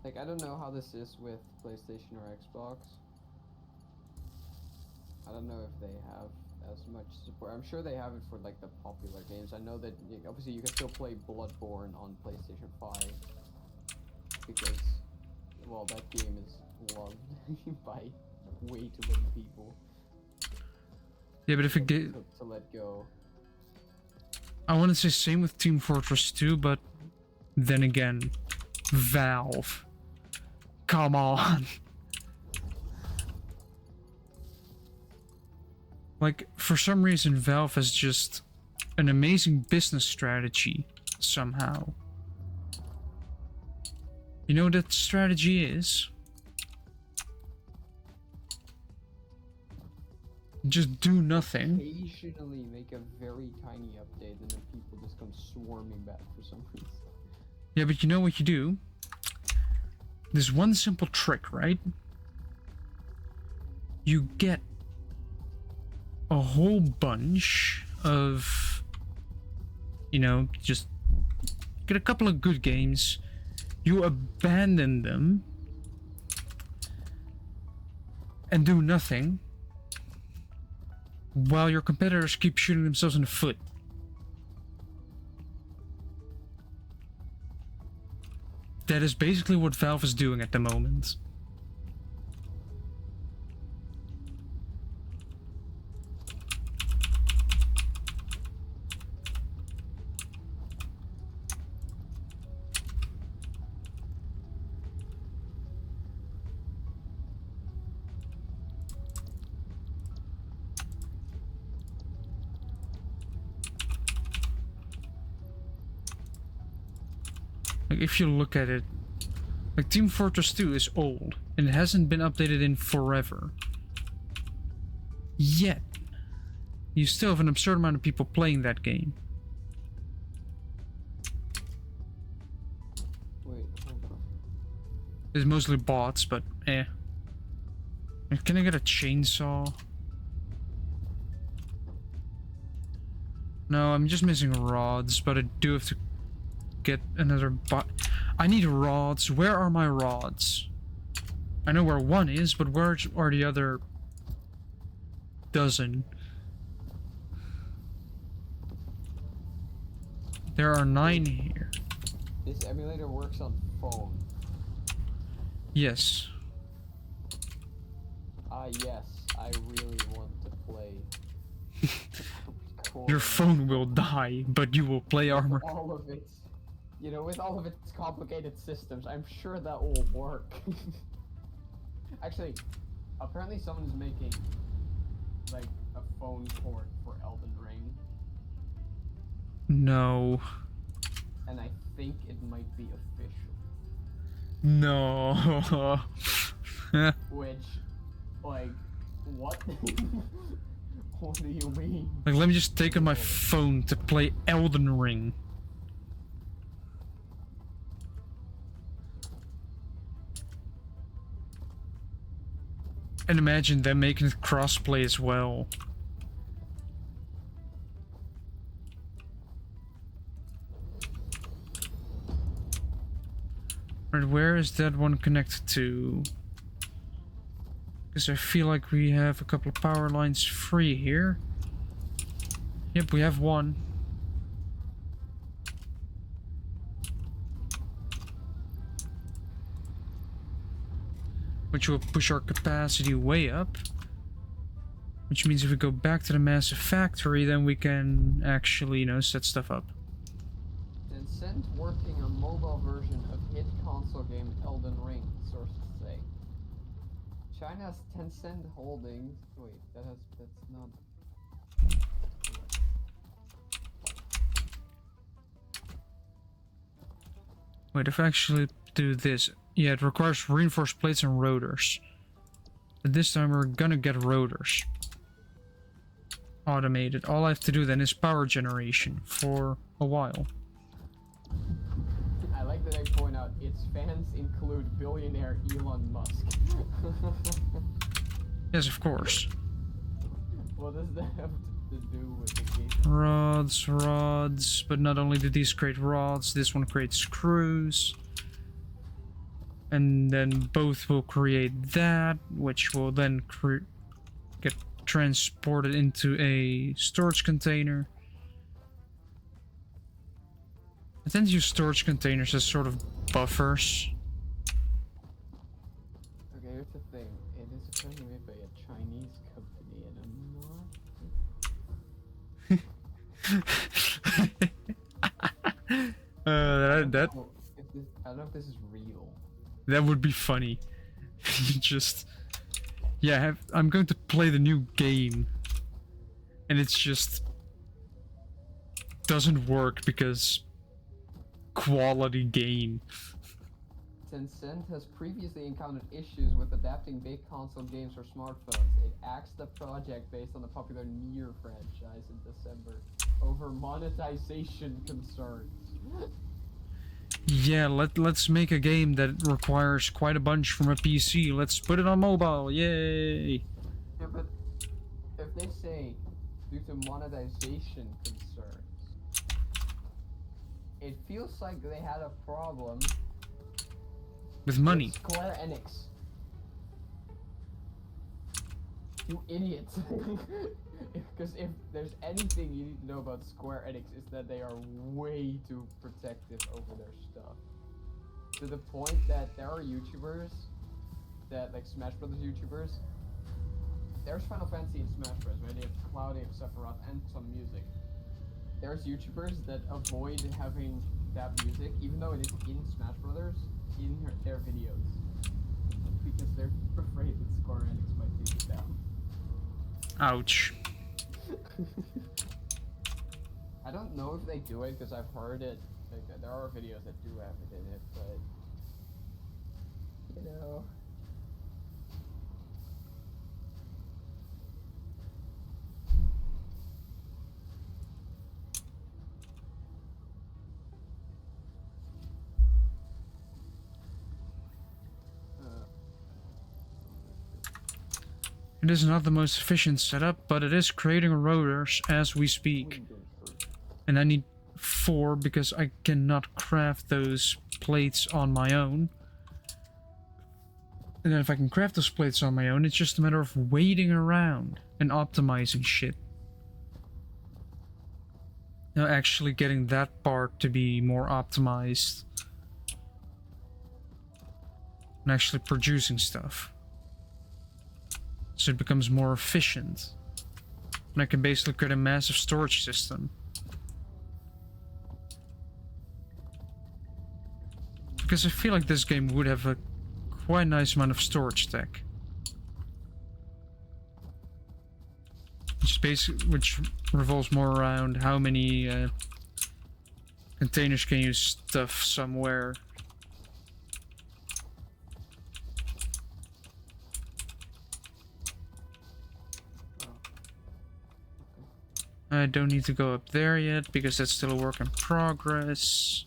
Like, I don't know how this is with PlayStation or Xbox. I don't know if they have as much support. I'm sure they have it for like the popular games. I know that obviously you can still play Bloodborne on PlayStation 5 because, well, that game is loved by way too many people. Yeah, but if it get, to let go. I want to say same with Team Fortress 2, but then again, Valve. Come on. Like, for some reason, Valve has just an amazing business strategy somehow. You know what that strategy is? Just do nothing. Occasionally make a very tiny update and then people just come swarming back for some reason. Yeah, but you know what you do? There's one simple trick, right? You get a whole bunch of, you know, just get a couple of good games, you abandon them, and do nothing, while your competitors keep shooting themselves in the foot. That is basically what Valve is doing at the moment. Like, if you look at it, like, Team Fortress 2 is old, and it hasn't been updated in forever. Yet, you still have an absurd amount of people playing that game. Wait, hold on. It's mostly bots, but eh. Can I get a chainsaw? No, I'm just missing rods, but I do have to get another bot. I need rods. Where are my rods? I know where one is, but where are the other dozen? There are 9 here. This emulator works on phone. Yes. Yes, I really want to play. Your phone will die, but you will play Armor. All of its, you know, with all of its complicated systems, I'm sure that will work. Actually, apparently someone's making, like, a phone port for Elden Ring, No. and I think it might be official. No. Which, like, what? What do you mean? Like, let me just take on my phone to play Elden Ring. And imagine them making it crossplay as well. Right, where is that one connected to? Because I feel like we have a couple of power lines free here. Yep, we have one. which will push our capacity way up. Which means if we go back to the massive factory, then we can actually, you know, set stuff up. Tencent working on mobile version of hit console game Elden Ring, sources say. China's Tencent Holdings. Wait, that's not. Wait, if I actually do this, yeah, it requires reinforced plates and rotors. But this time we're gonna get rotors. Automated. All I have to do then is power generation for a while. I like that they point out its fans include billionaire Elon Musk. Yes, of course. What does that have to do with the game? Rods, but not only do these create rods, this one creates screws. And then both will create that, which will then get transported into a storage container. I tend to use storage containers as sort of buffers. Okay, here's the thing. It is apparently made by a Chinese company, and I'm not. I don't know if this is real. That would be funny. Just, yeah, I'm going to play the new game, and it's just doesn't work because quality game. Tencent has previously encountered issues with adapting big console games for smartphones. It axed the project based on the popular Nier franchise in December over monetization concerns. Yeah, let's make a game that requires quite a bunch from a PC. Let's put it on mobile. Yay! Yeah, but if they say due to monetization concerns, it feels like they had a problem With money. with Square Enix. You idiots. Because if there's anything you need to know about Square Enix, is that they are way too protective over their stuff. To the point that there are YouTubers that, like Smash Brothers YouTubers, there's Final Fantasy and Smash Bros, right? They have Cloud, they have Sephiroth, and some music. There's YouTubers that avoid having that music, even though it is in Smash Brothers, in their videos. Because they're afraid that Square Enix might take it down. Ouch. I don't know if they do it because I've heard it. Like, there are videos that do have it in it, but you know. It is not the most efficient setup, but it is creating rotors as we speak. And I need 4 because I cannot craft those plates on my own. And then if I can craft those plates on my own, it's just a matter of waiting around and optimizing shit. Now actually getting that part to be more optimized. And actually producing stuff. So it becomes more efficient. And I can basically create a massive storage system. Because I feel like this game would have a quite nice amount of storage tech. Which revolves more around how many containers can you stuff somewhere. I don't need to go up there yet because that's still a work in progress.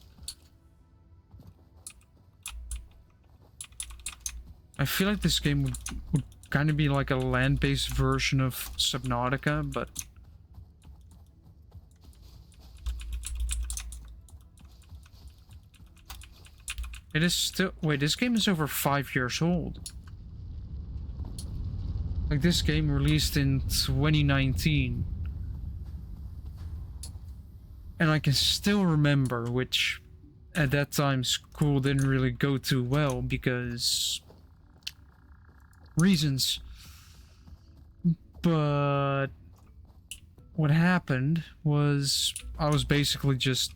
I feel like this game would kind of be like a land-based version of Subnautica, but it is still— wait, this game is over 5 years old. Like, this game released in 2019. And I can still remember, which at that time school didn't really go too well because reasons. But what happened was I was basically just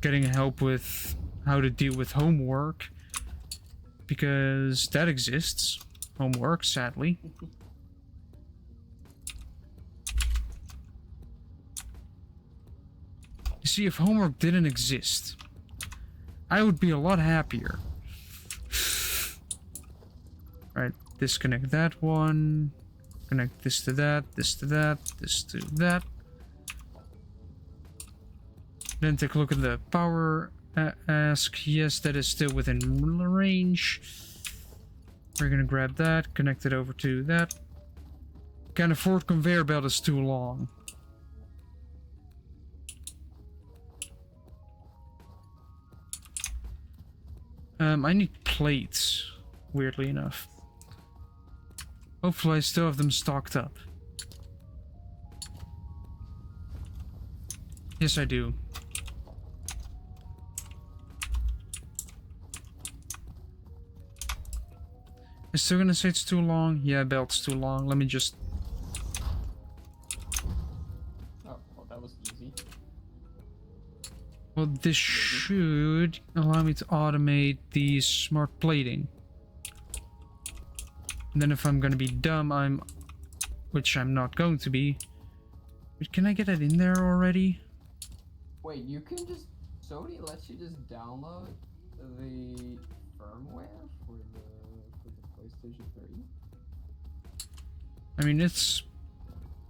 getting help with how to deal with homework, because that exists. Homework, sadly. You see, if homework didn't exist, I would be a lot happier. Right, disconnect that one. Connect this to that, this to that, this to that. Then take a look at the power ask. Yes, that is still within range. We're gonna grab that, connect it over to that. Can't afford conveyor belt is too long. I need plates, weirdly enough. Hopefully I still have them stocked up. Yes, I do. Is still gonna say it's too long? Yeah, belt's too long. Let me just... Oh, well, that was easy. Well, this should allow me to automate the smart plating. And then if I'm gonna be dumb, which I'm not going to be. But can I get it in there already? Wait, you can just... Sony lets you just download the firmware for the PlayStation 3? I mean, it's...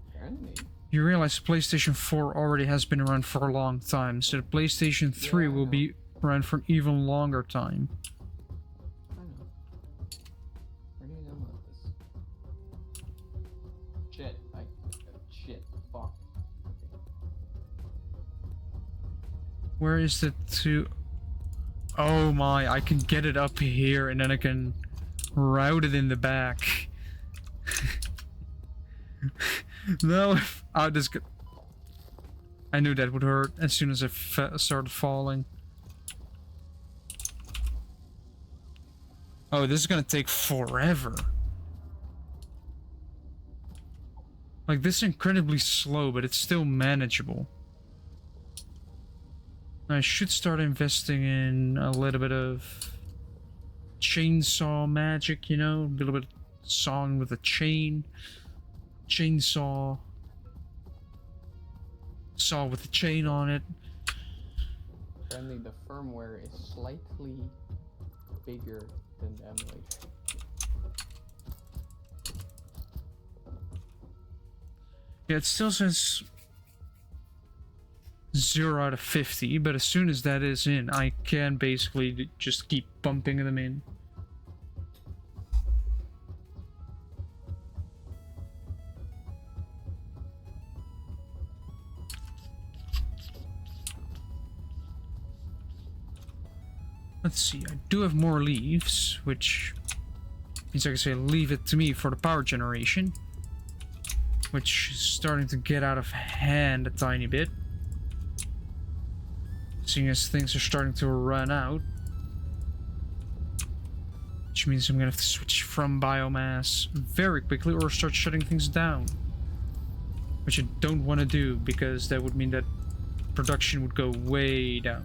Apparently. You realize PlayStation 4 already has been around for a long time, so the PlayStation 3 will be around for an even longer time. I know. Where do you download this? Shit. Shit. Fuck. Okay. Where is it to... Oh my, I can get it up here and then I can route it in the back. No, I'll just get... I knew that would hurt as soon as I started falling. Oh, this is gonna take forever. Like, this is incredibly slow, but it's still manageable. I should start investing in a little bit of chainsaw magic, you know? A little bit of sawing with a chain. Chainsaw. Saw with a chain on it. Apparently the firmware is slightly bigger than the emulator. Yeah, it still says 0 out of 50, but as soon as that is in, I can basically just keep bumping them in. Let's see, I do have more leaves, which means I can say leave it to me for the power generation, which is starting to get out of hand a tiny bit, seeing as things are starting to run out, which means I'm gonna have to switch from biomass very quickly or start shutting things down, which I don't want to do because that would mean that production would go way down.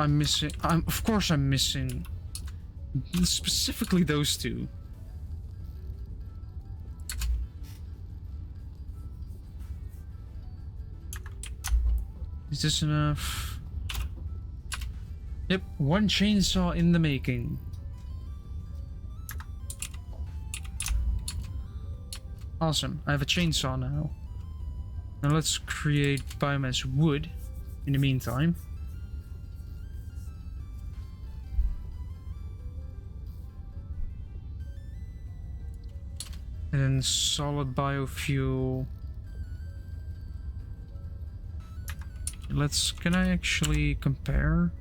Of course I'm missing specifically those two. Is this enough? Yep, one chainsaw in the making. Awesome, I have a chainsaw now. Now let's create biomass wood in the meantime. And then solid biofuel. Can I actually compare?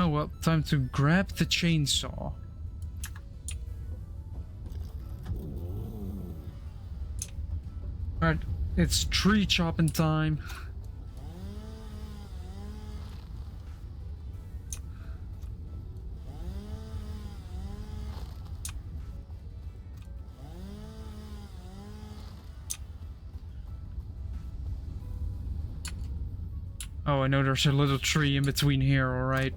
Oh well, time to grab the chainsaw. Alright, it's tree chopping time. Oh, I know there's a little tree in between here, alright.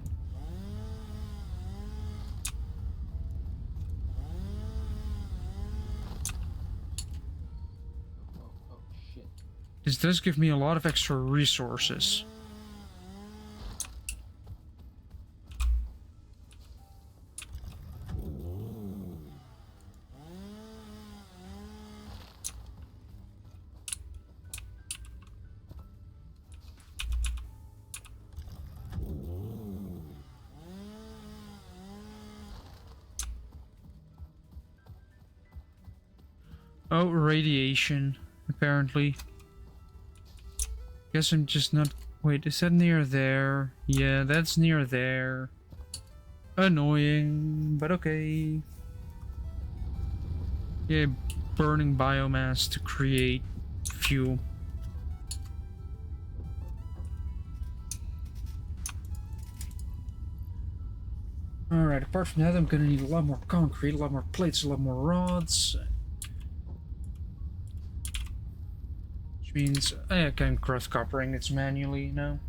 Oh, shit. This does give me a lot of extra resources. Oh, radiation, apparently. Guess I'm just not... Wait, is that near there? Yeah, that's near there. Annoying, but okay. Yeah, burning biomass to create fuel. Alright, apart from that, I'm gonna need a lot more concrete, a lot more plates, a lot more rods. Which means I can craft copper ingots manually now.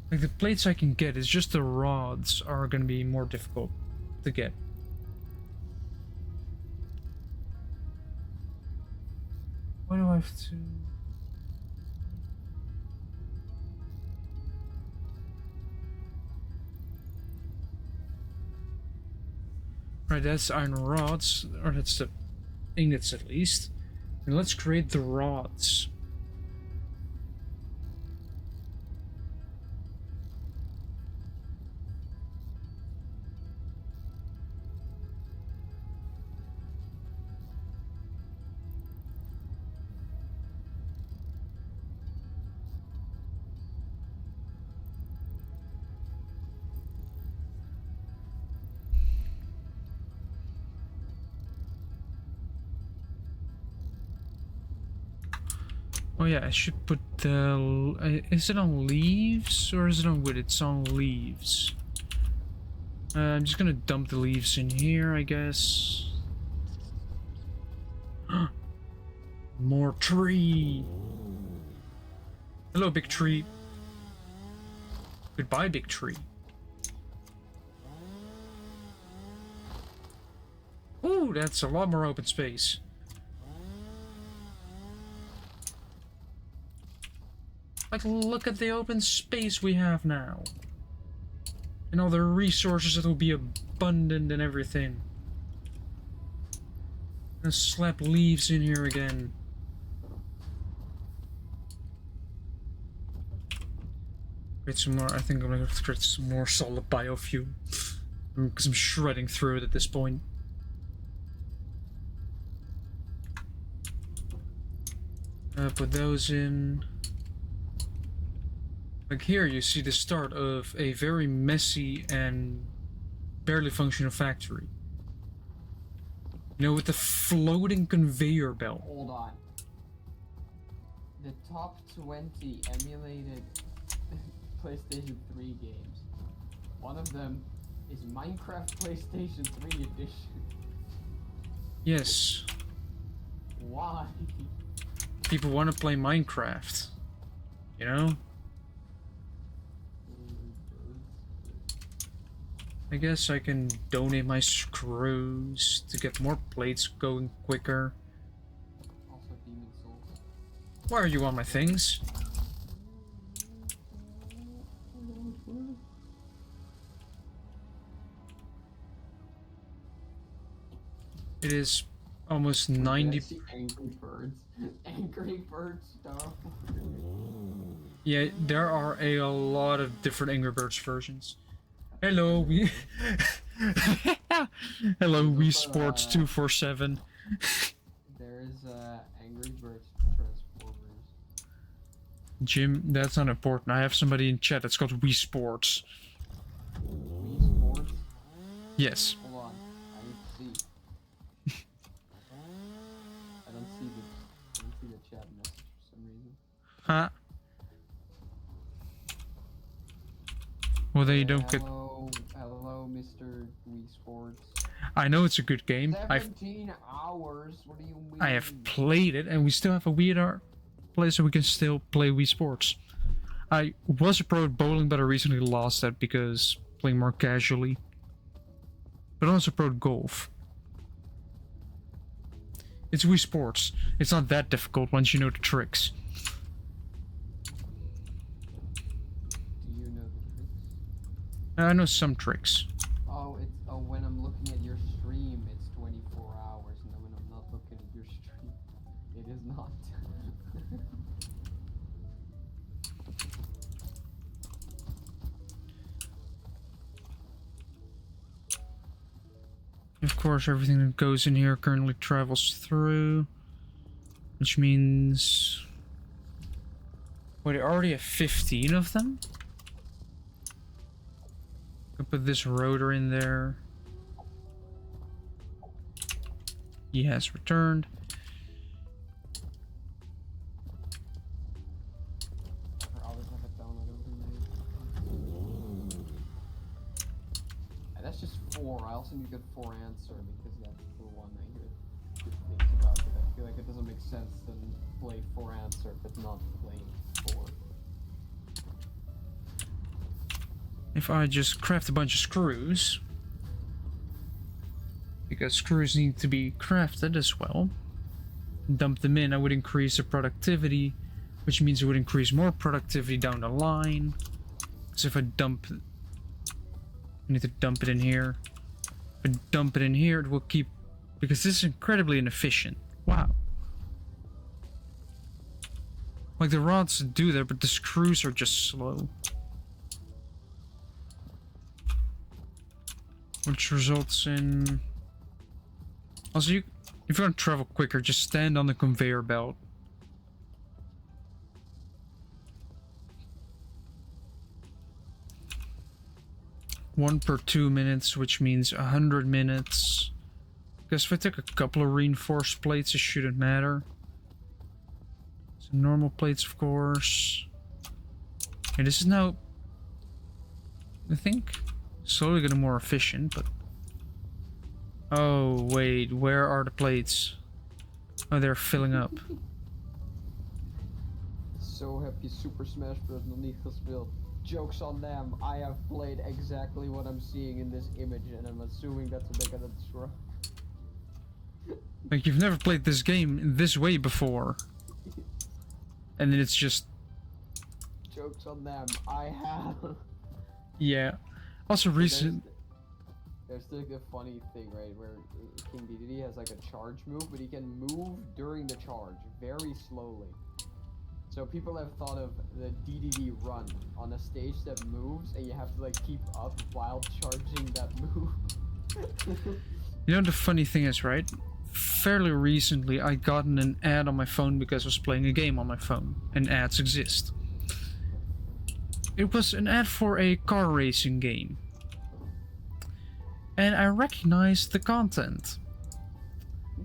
Like, the plates I can get, it's just the rods are gonna be more difficult to get. Why do I have to... Right, that's iron rods, or that's the ingots at least. And let's create the rods. Oh yeah, I should put the... is it on leaves or is it on wood? It's on leaves. I'm just gonna dump the leaves in here, I guess. More tree! Hello, big tree. Goodbye, big tree. Ooh, that's a lot more open space. Like, look at the open space we have now. And all the resources that will be abundant and everything. Gonna slap leaves in here again. Create some more, I think I'm gonna have to create some more solid biofuel. Because I'm shredding through it at this point. Put those in. Like here you see the start of a very messy and barely functional factory. You know, with the floating conveyor belt. Hold on. The top 20 emulated PlayStation 3 games. One of them is Minecraft PlayStation 3 edition. Yes. Why? People want to play Minecraft. You know? I guess I can donate my screws to get more plates going quicker. Also Demon Souls. Why are you on my things? It is almost 90. I see Angry Birds. Angry Birds stuff. Yeah, there are a lot of different Angry Birds versions. Hello, we. Hello, Wii Sports 247. There's Angry Birds Transformers. Jim, that's not important. I have somebody in chat that's called Wii Sports. Wii Sports? Yes. Hold on, I need to see. I don't see the chat message for some reason. Huh? Well, then you don't get. Hello, Mr. Wii Sports. I know it's a good game. 17 hours? What do you mean? I have played it, and we still have a Wii in our place, so we can still play Wii Sports. I was a pro at bowling, but I recently lost that because playing more casually. But also pro at golf. It's Wii Sports. It's not that difficult once you know the tricks. Do you know the tricks? I know some tricks. Oh, when I'm looking at your stream, it's 24 hours, and then when I'm not looking at your stream, it is not. Of course, everything that goes in here currently travels through, which means... Wait, I already have 15 of them? I put this rotor in there. He has returned. I always have it downloaded overnight. That's just 4. I also need a good 4 answer because that's the one I hear good things about. But I feel like it doesn't make sense to play 4 answer but not play 4. If I just craft a bunch of screws, because screws need to be crafted as well, dump them in, I would increase the productivity, which means it would increase more productivity down the line. Because if I dump... I need to dump it in here. If I dump it in here, it will keep... Because this is incredibly inefficient. Wow. Like, the rods do that, but the screws are just slow. Which results in... Also, if you want to travel quicker, just stand on the conveyor belt. One per 2 minutes, which means 100 minutes. Because if I take a couple of reinforced plates, it shouldn't matter. So normal plates, of course. Okay, this is now, I think, slowly getting more efficient, but... Oh, wait, where are the plates? Oh, they're filling up. So happy Super Smash Bros. Nog niet gespeeld. Jokes on them. I have played exactly what I'm seeing in this image, and I'm assuming that's what they're gonna destroy. Like, you've never played this game in this way before. And then it's just... Jokes on them. I have. Yeah. Also recent... There's like a funny thing, right, where King DDD has like a charge move, but he can move during the charge, very slowly. So people have thought of the DDD run on a stage that moves, and you have to like keep up while charging that move. You know the funny thing is, right? Fairly recently I gotten an ad on my phone because I was playing a game on my phone, and ads exist. It was an ad for a car racing game. And I recognized the content.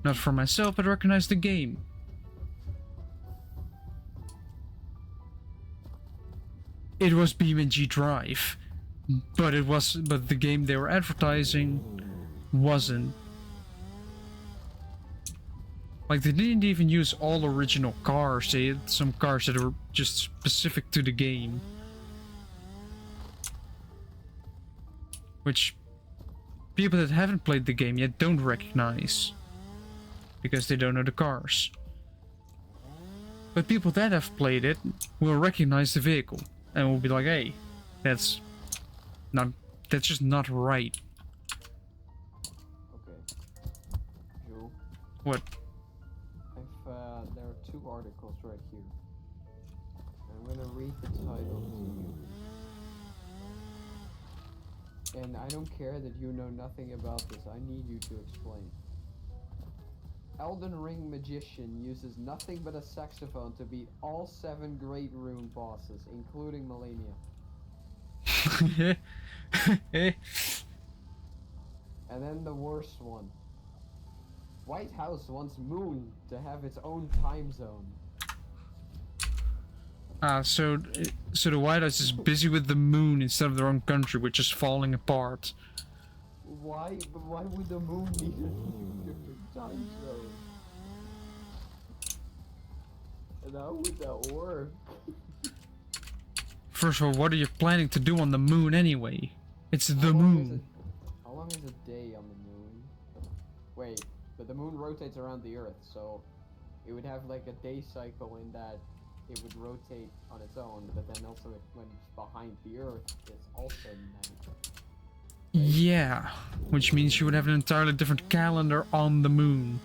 Not for myself, but I recognized the game. It was BeamNG Drive, but the game they were advertising wasn't. Like, they didn't even use all original cars. They had some cars that were just specific to the game, which people that haven't played the game yet don't recognize because they don't know the cars. But people that have played it will recognize the vehicle and will be like, hey, that's just not right. Okay. Joe, What? there are 2 articles right here. I'm gonna read the title to you. And I don't care that you know nothing about this, I need you to explain. Elden Ring magician uses nothing but a saxophone to beat all 7 Great Rune bosses, including Millennia. And then the worst one. White House wants Moon to have its own time zone. So the White House is busy with the moon instead of their own country, which is falling apart. Why would the moon need a different time zone? And how would that work? First of all, what are you planning to do on the moon anyway? It's the How long is moon. how long is a day on the moon? Wait, but the moon rotates around the Earth, so it would have like a day cycle in that it would rotate on its own, but then also when it's behind the Earth, it's also night. Yeah, which means you would have an entirely different calendar on the moon.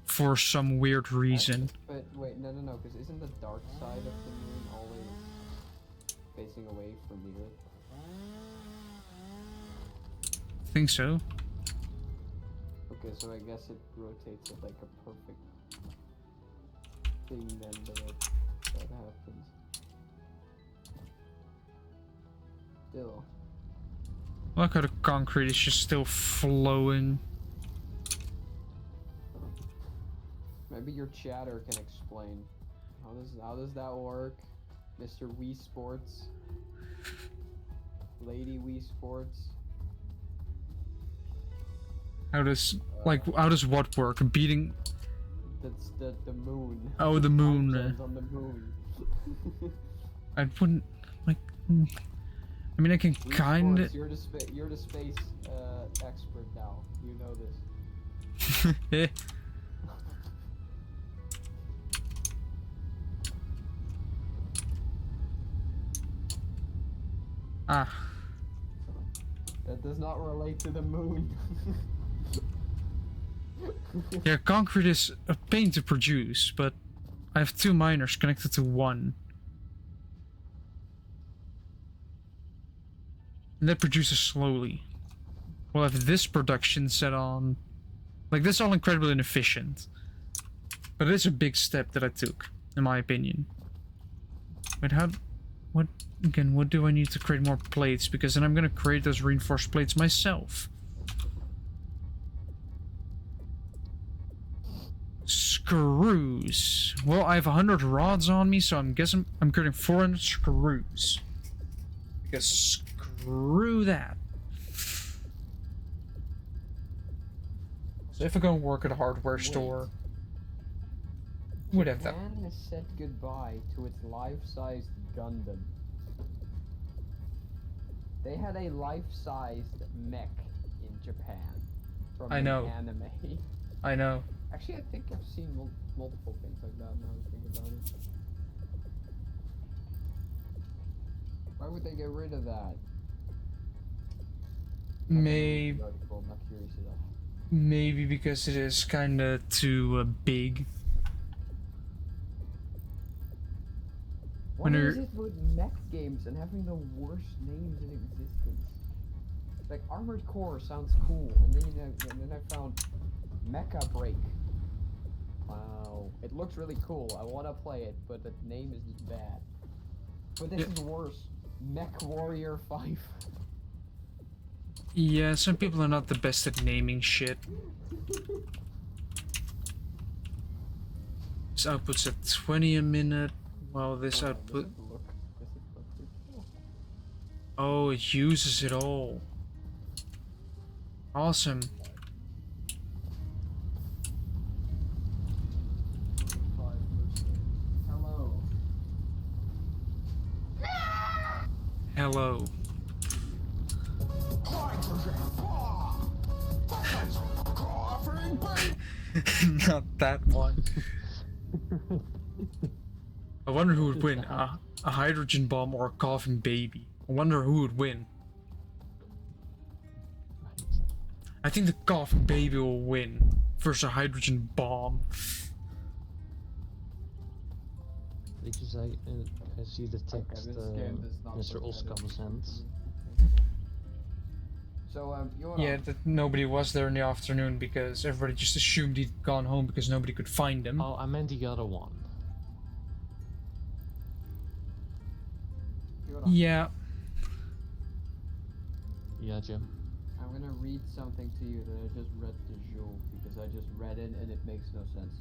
For some weird reason. But wait, no, because isn't the dark side of the moon always facing away from the Earth? Think so. Okay, so I guess it rotates at like a perfect thing then that happens. Still. Look how the concrete is just still flowing. Maybe your chatter can explain. How does that work? Mr. Wii Sports? Lady Wii Sports? How does what work? Beating. That's the moon. Oh, the moon. Time zones on the moon. I wouldn't like. I mean, I can Wii kind of. Sports, you're the space expert now. You know this. That does not relate to the moon. Yeah, concrete is a pain to produce, but I have 2 miners connected to 1. And that produces slowly. We'll have this production set on. Like, this is all incredibly inefficient. But it is a big step that I took, in my opinion. But what do I need to create more plates? Because then I'm gonna create those reinforced plates myself. Screws. Well, I have 100 rods on me, so I'm guessing I'm creating 400 screws. Because screw that. So if I go and work at a hardware store, would have that. Japan has said goodbye to its life-sized Gundam. They had a life-sized mech in Japan from I know. an anime. I know. Actually, I think I've seen multiple things like that now that I think about it. Why would they get rid of that? Maybe. Article, I'm not curious enough. Maybe because it is kinda too big. What When is you're- it with mech games and having the worst names in existence? Like Armored Core sounds cool, and then I found Mecha Break. Wow, it looks really cool. I want to play it, but the name is just bad. But this is worse. Mech Warrior 5. Yeah, some people are not the best at naming shit. This output's at 20 a minute, while this output... Does it look pretty cool? Oh, it uses it all. Awesome. Hello. Hello. Not that one. I wonder who would win, a hydrogen bomb or a coughing baby. I wonder who would win. I think the coughing baby will win versus a hydrogen bomb. Because I see the Okay, text this game does not Mr. look Oskam better. sent. So, you're Yeah, that nobody was there in the afternoon because everybody just assumed he'd gone home because nobody could find him. Oh, I meant the other one. Yeah. Yeah, Jim. I'm gonna read something to you that I just read to Jules because I just read it and it makes no sense.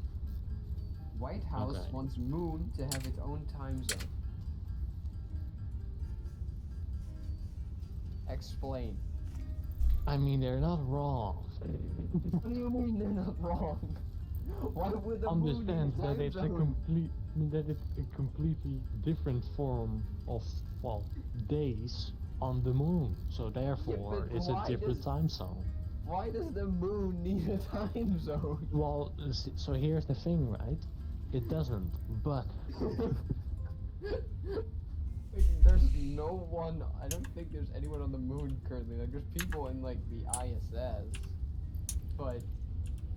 White House Okay. wants Moon to have its own time zone. Explain. I mean, they're not wrong. What do you mean they're not wrong? Why would the Moon need Understand a that time it's zone? a completely different form of, well, days on the moon. So therefore, but it's a why different does- time zone. Why does the Moon need a time zone? Well, so here's the thing, right? It doesn't, but There's no one. I don't think there's anyone on the Moon currently. Like, there's people in like the ISS, but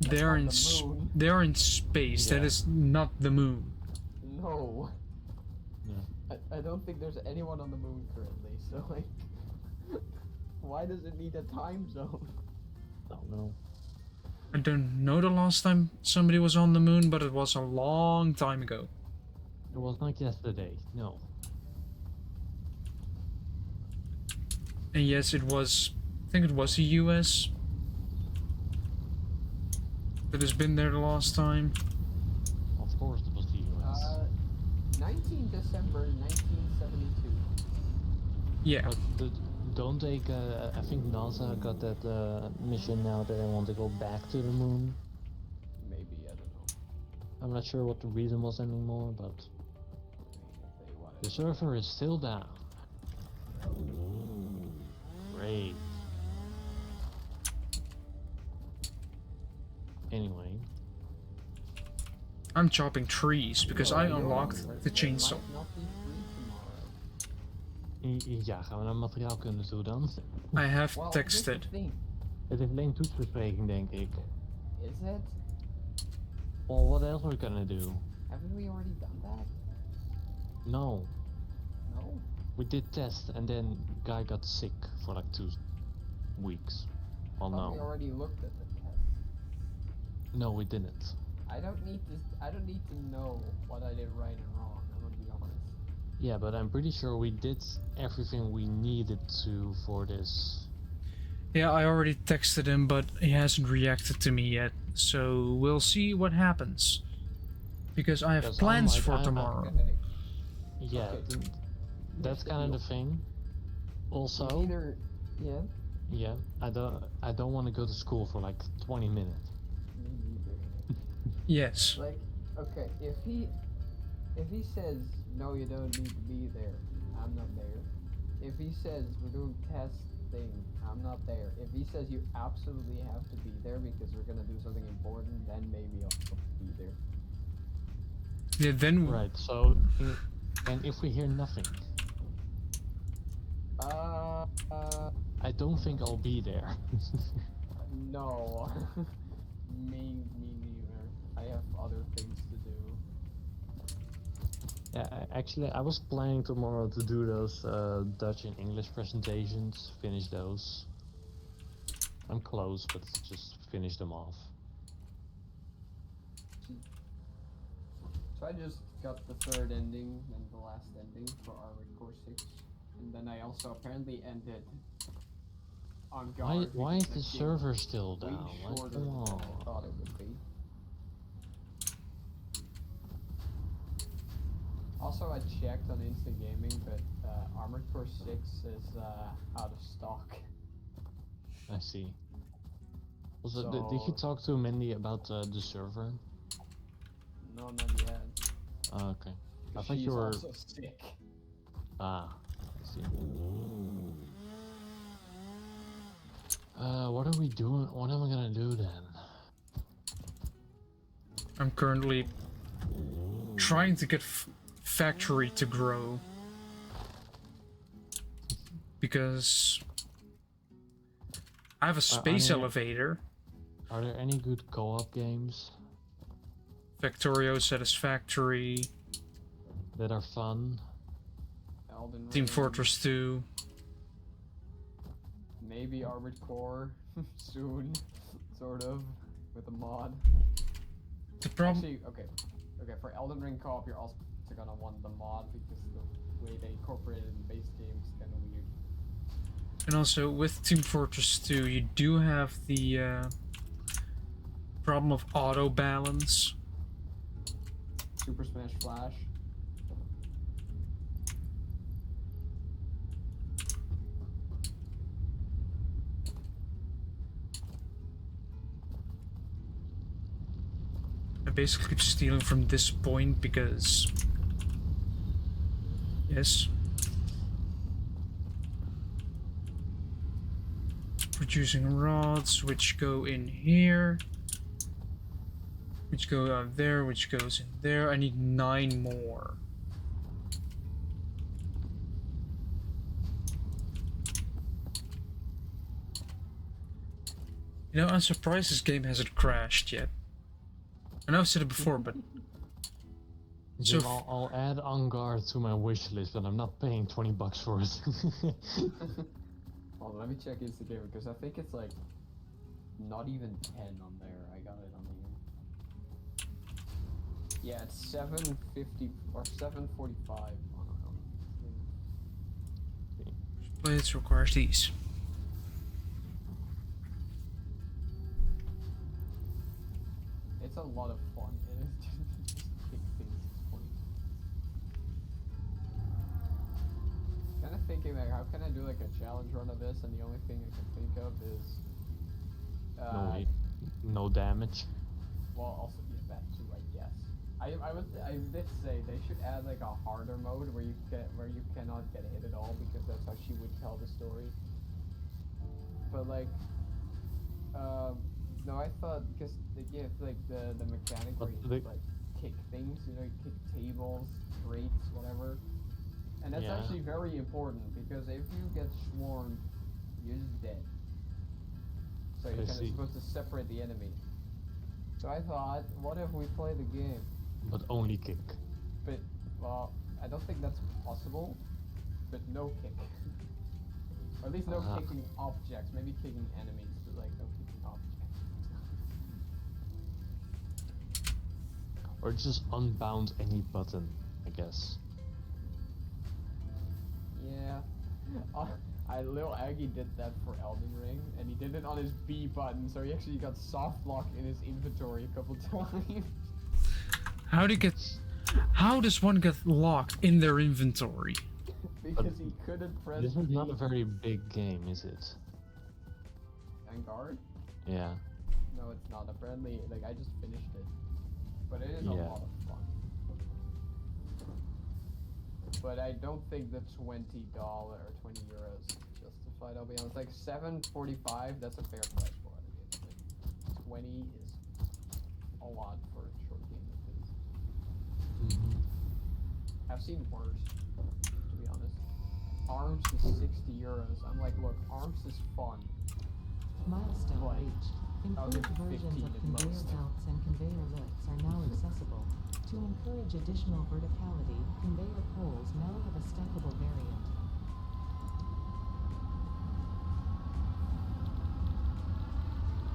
They're not in the moon. they're in space. That Yeah. is not the moon. no. yeah. I don't think there's anyone on the Moon currently. So like, why does it need a time zone? Don't know. I don't know the last time somebody was on the moon, but it was a long time ago. It was not yesterday. No. And yes, it was. I think it was the US that has been there the last time. Of course, it was the US. 19 December 1972. Yeah. But don't they? I think NASA got that mission now that they want to go back to the moon. Maybe, I don't know. I'm not sure what the reason was anymore, but If they wanted the server is still down. Great. Anyway, I'm chopping trees because I You're unlocked wrong. the It chainsaw. might not be free tomorrow. ja, gaan we naar materiaalkunde toe dan? I have Well, here's the texted. thing. Het is alleen toetsbespreking, denk ik. Is it? Well, what else are we gonna do? Haven't we already done that? No, No. we did test and then guy got sick for like 2 weeks. Well, Thought we no. already looked at the test. No, we didn't. I don't need to know what I did right and wrong. I'm gonna be honest. Yeah, but I'm pretty sure we did everything we needed to for this. Yeah, I already texted him, but he hasn't reacted to me yet. So we'll see what happens. Because I have Because plans I'm for like, tomorrow. Okay. Yeah, Okay. that's the kind of deal. the thing. Also, Either, yeah. yeah, I don't want to go to school for like 20 minutes. Me neither. Yes. Like, okay, if he says no, you don't need to be there, I'm not there. If he says we're doing test thing, I'm not there. If he says you absolutely have to be there because we're gonna do something important, then maybe I'll be there. Yeah, then Right. So, and if we hear nothing, I don't think I'll be there. No. me neither. I have other things to do. Yeah, actually, I was planning tomorrow to do those Dutch and English presentations, finish those. I'm close, but just finish them off. So I just got the third ending and the last ending for Armored Core 6. And then I also apparently ended on guard. Why is because the game was server still way down? Like, shorter come than on. I thought it would be. Also, I checked on Instant Gaming, but Armored Core 6 is out of stock. I see. Also, did you So- talk to Mindy about the server? No, not yet. Oh, okay. I thought She's you were. also sick. Ah, I see. What are we doing? What am I gonna do then? I'm currently trying to get factory to grow. Because I have a space elevator. Are there any good co-op games Factorio, Satisfactory, that are fun? Elden Team Ring, Fortress 2. maybe Armored Core soon, sort of, with a mod. The problem. Actually, okay, for Elden Ring co-op, you're also gonna want the mod because the way they incorporate it in the base game is kind of weird. And also with Team Fortress 2, you do have the problem of auto balance. Super Smash Flash. I basically keep stealing from this point because yes. Producing rods which go in here. Which go out there, which goes in there. I need 9 more. You know, I'm surprised this game hasn't crashed yet. I know I've said it before, but... Jim, I'll add Angar to my wish list, but I'm not paying 20 bucks for it. Hold on, let me check Instagram because I think it's like not even 10 on there. I got it on the. Yeah, it's 750 or 745 on Blades requires these. It's a lot of fun. It is just big things. It's funny. Kind of thinking like, how can I do like a challenge run of this? And the only thing I can think of is. No damage. Well, also yeah, that too, I guess. I did say they should add like a harder mode where you cannot get hit at all because that's how she would tell the story. But like, no, I thought because they give like the mechanic where you like kick things, you know, you kick tables, crates, whatever, and that's actually very important because if you get swarmed, you're just dead. So you're kind of supposed to separate the enemy. So I thought, what if we play the game? But only kick. But, well, I don't think that's possible. But no kick. Or at least no kicking objects. Maybe kicking enemies, but like no kicking objects. Or just unbound any button, I guess. Yeah. Little Aggie did that for Elden Ring, and he did it on his B button, so he actually got soft lock in his inventory a couple times. How does one get locked in their inventory? Because he couldn't press This is B. not a very big game, is it? Vanguard? Yeah. No, it's not. Apparently, like, I just finished it. But it is a lot of fun. But I don't think the $20 or 20 euros is justified, I'll be honest. Like, $7.45, that's a fair price for it. But 20 is a lot for a short game like this. I've seen worse, to be honest. ARMS is 60 euros. I'm like, look, ARMS is fun. Milestone Like, reached. I'll give Improved you 15 versions of at conveyor most. belts and conveyor lifts are now accessible. To encourage additional verticality, conveyor poles now have a stackable variant.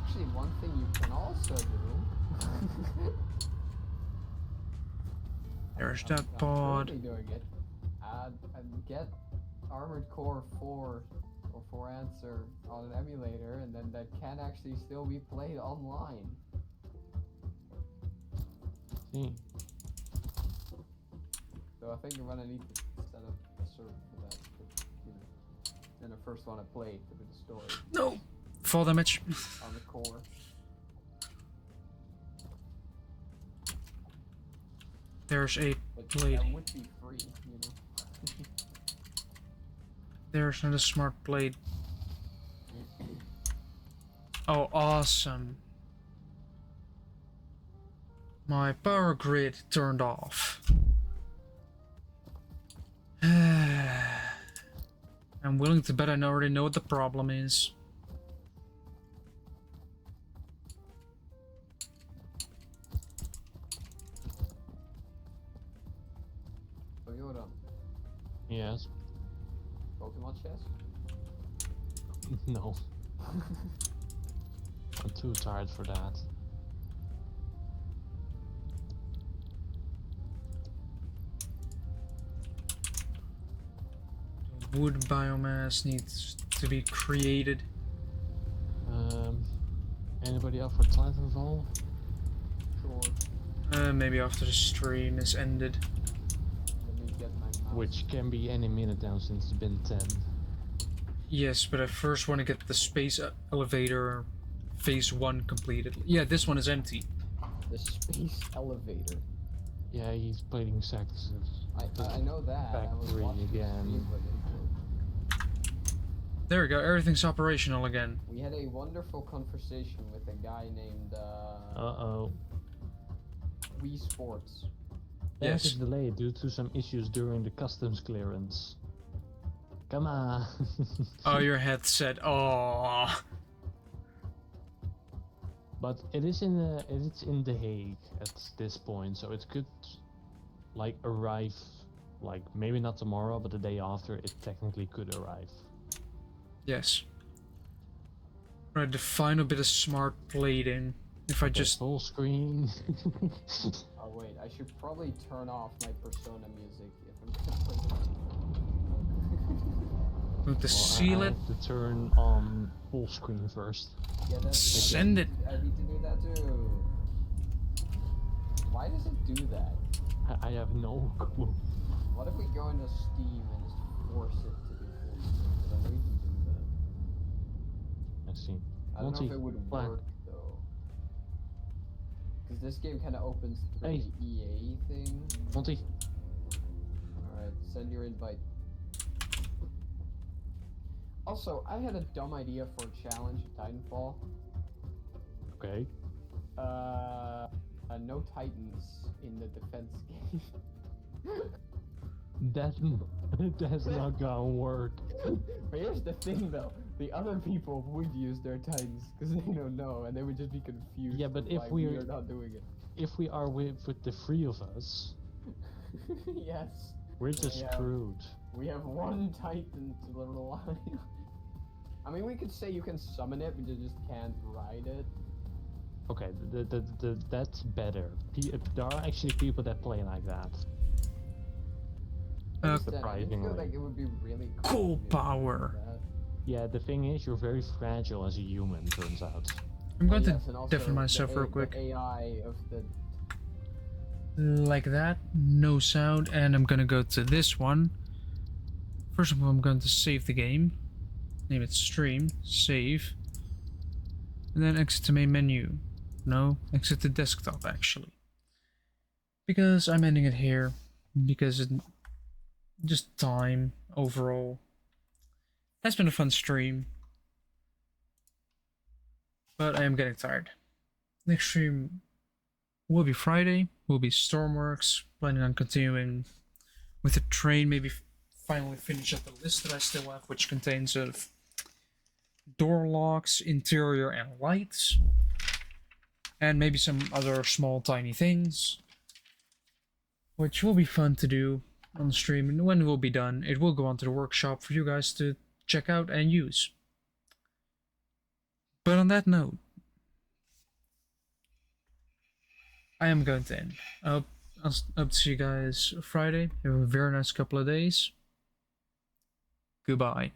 Actually, one thing you can also do. There's that pod. I'm doing it. Get Armored Core 4 or 4 Answer on an emulator, and then that can actually still be played online. So I think I'm gonna need to set up a server for that. Then I first want to play for the story. No! Fall damage. On the core. There's a But blade. that would be free, you know. There's another smart blade. Oh, awesome. My power grid turned off. I'm willing to bet I already know what the problem is. Toyota, Yes. Pokemon chess? No. I'm too tired for that. Wood biomass needs to be created. Anybody up for Titanfall? Sure. Maybe after the stream is ended. Let me get my mouse. Which can be any minute now since it's been 10. Yes, but I first want to get the space elevator phase 1 completed. Yeah, this one is empty. The space elevator. Yeah, he's playing Saxes. I know that. I was Factory watching the again. stream, but There we go, everything's operational again. we had a wonderful conversation with a guy named Uh-oh. Wii Sports. Yes. Yes. Delayed due to some issues during the customs clearance. Come on. Oh, your headset. Oh. But it's in The Hague at this point, so it could like arrive, like maybe not tomorrow, but the day after it technically could arrive. Yes. Right, the final bit of smart plating. If I Okay, just... full screen. Oh wait, I should probably turn off my Persona music if I'm gonna play this. Going to Well, seal I it. have to turn on full screen first. Yeah, that's Send it. I need to do that too. Why does it do that? I have no clue. What if we go into Steam and just force it to do full screen? 'Cause I know you can do that. Let's see. I don't know if Monty, it would black. work though. Because this game kind of opens through Hey. the EA thing. Monty. Alright, send your invite. Also, I had a dumb idea for a challenge at Titanfall. Okay. No Titans in the defense game. That's not gonna work. But here's the thing though, the other people would use their Titans because they don't know and they would just be confused. Yeah, but of if why we're- are not doing it. If we are with the three of us, Yes. we're just Yeah. screwed. We have one Titan to rely on. I mean, we could say you can summon it, but you just can't ride it. Okay, that's better. There are actually people that play like that. I understand, I just Surprisingly. feel like it would be really Cool cool if you could power. do that. Yeah, the thing is, you're very fragile as a human, turns out. I'm going Well, to yes, and also deafen myself the real the quick. AI of the Like that, no sound, and I'm gonna go to this one. First of all, I'm going to save the game. Name it stream, save. And then exit to main menu. No, exit to desktop actually. Because I'm ending it here. Because it, just time overall. That's been a fun stream. But I am getting tired. Next stream will be Friday, will be Stormworks, planning on continuing with the train, maybe finally finish up the list that I still have, which contains of door locks, interior and lights, and maybe some other small tiny things, which will be fun to do on the stream, and when it will be done, it will go onto the workshop for you guys to check out and use. But on that note, I am going to end. I'll see you guys Friday. Have a very nice couple of days. Goodbye.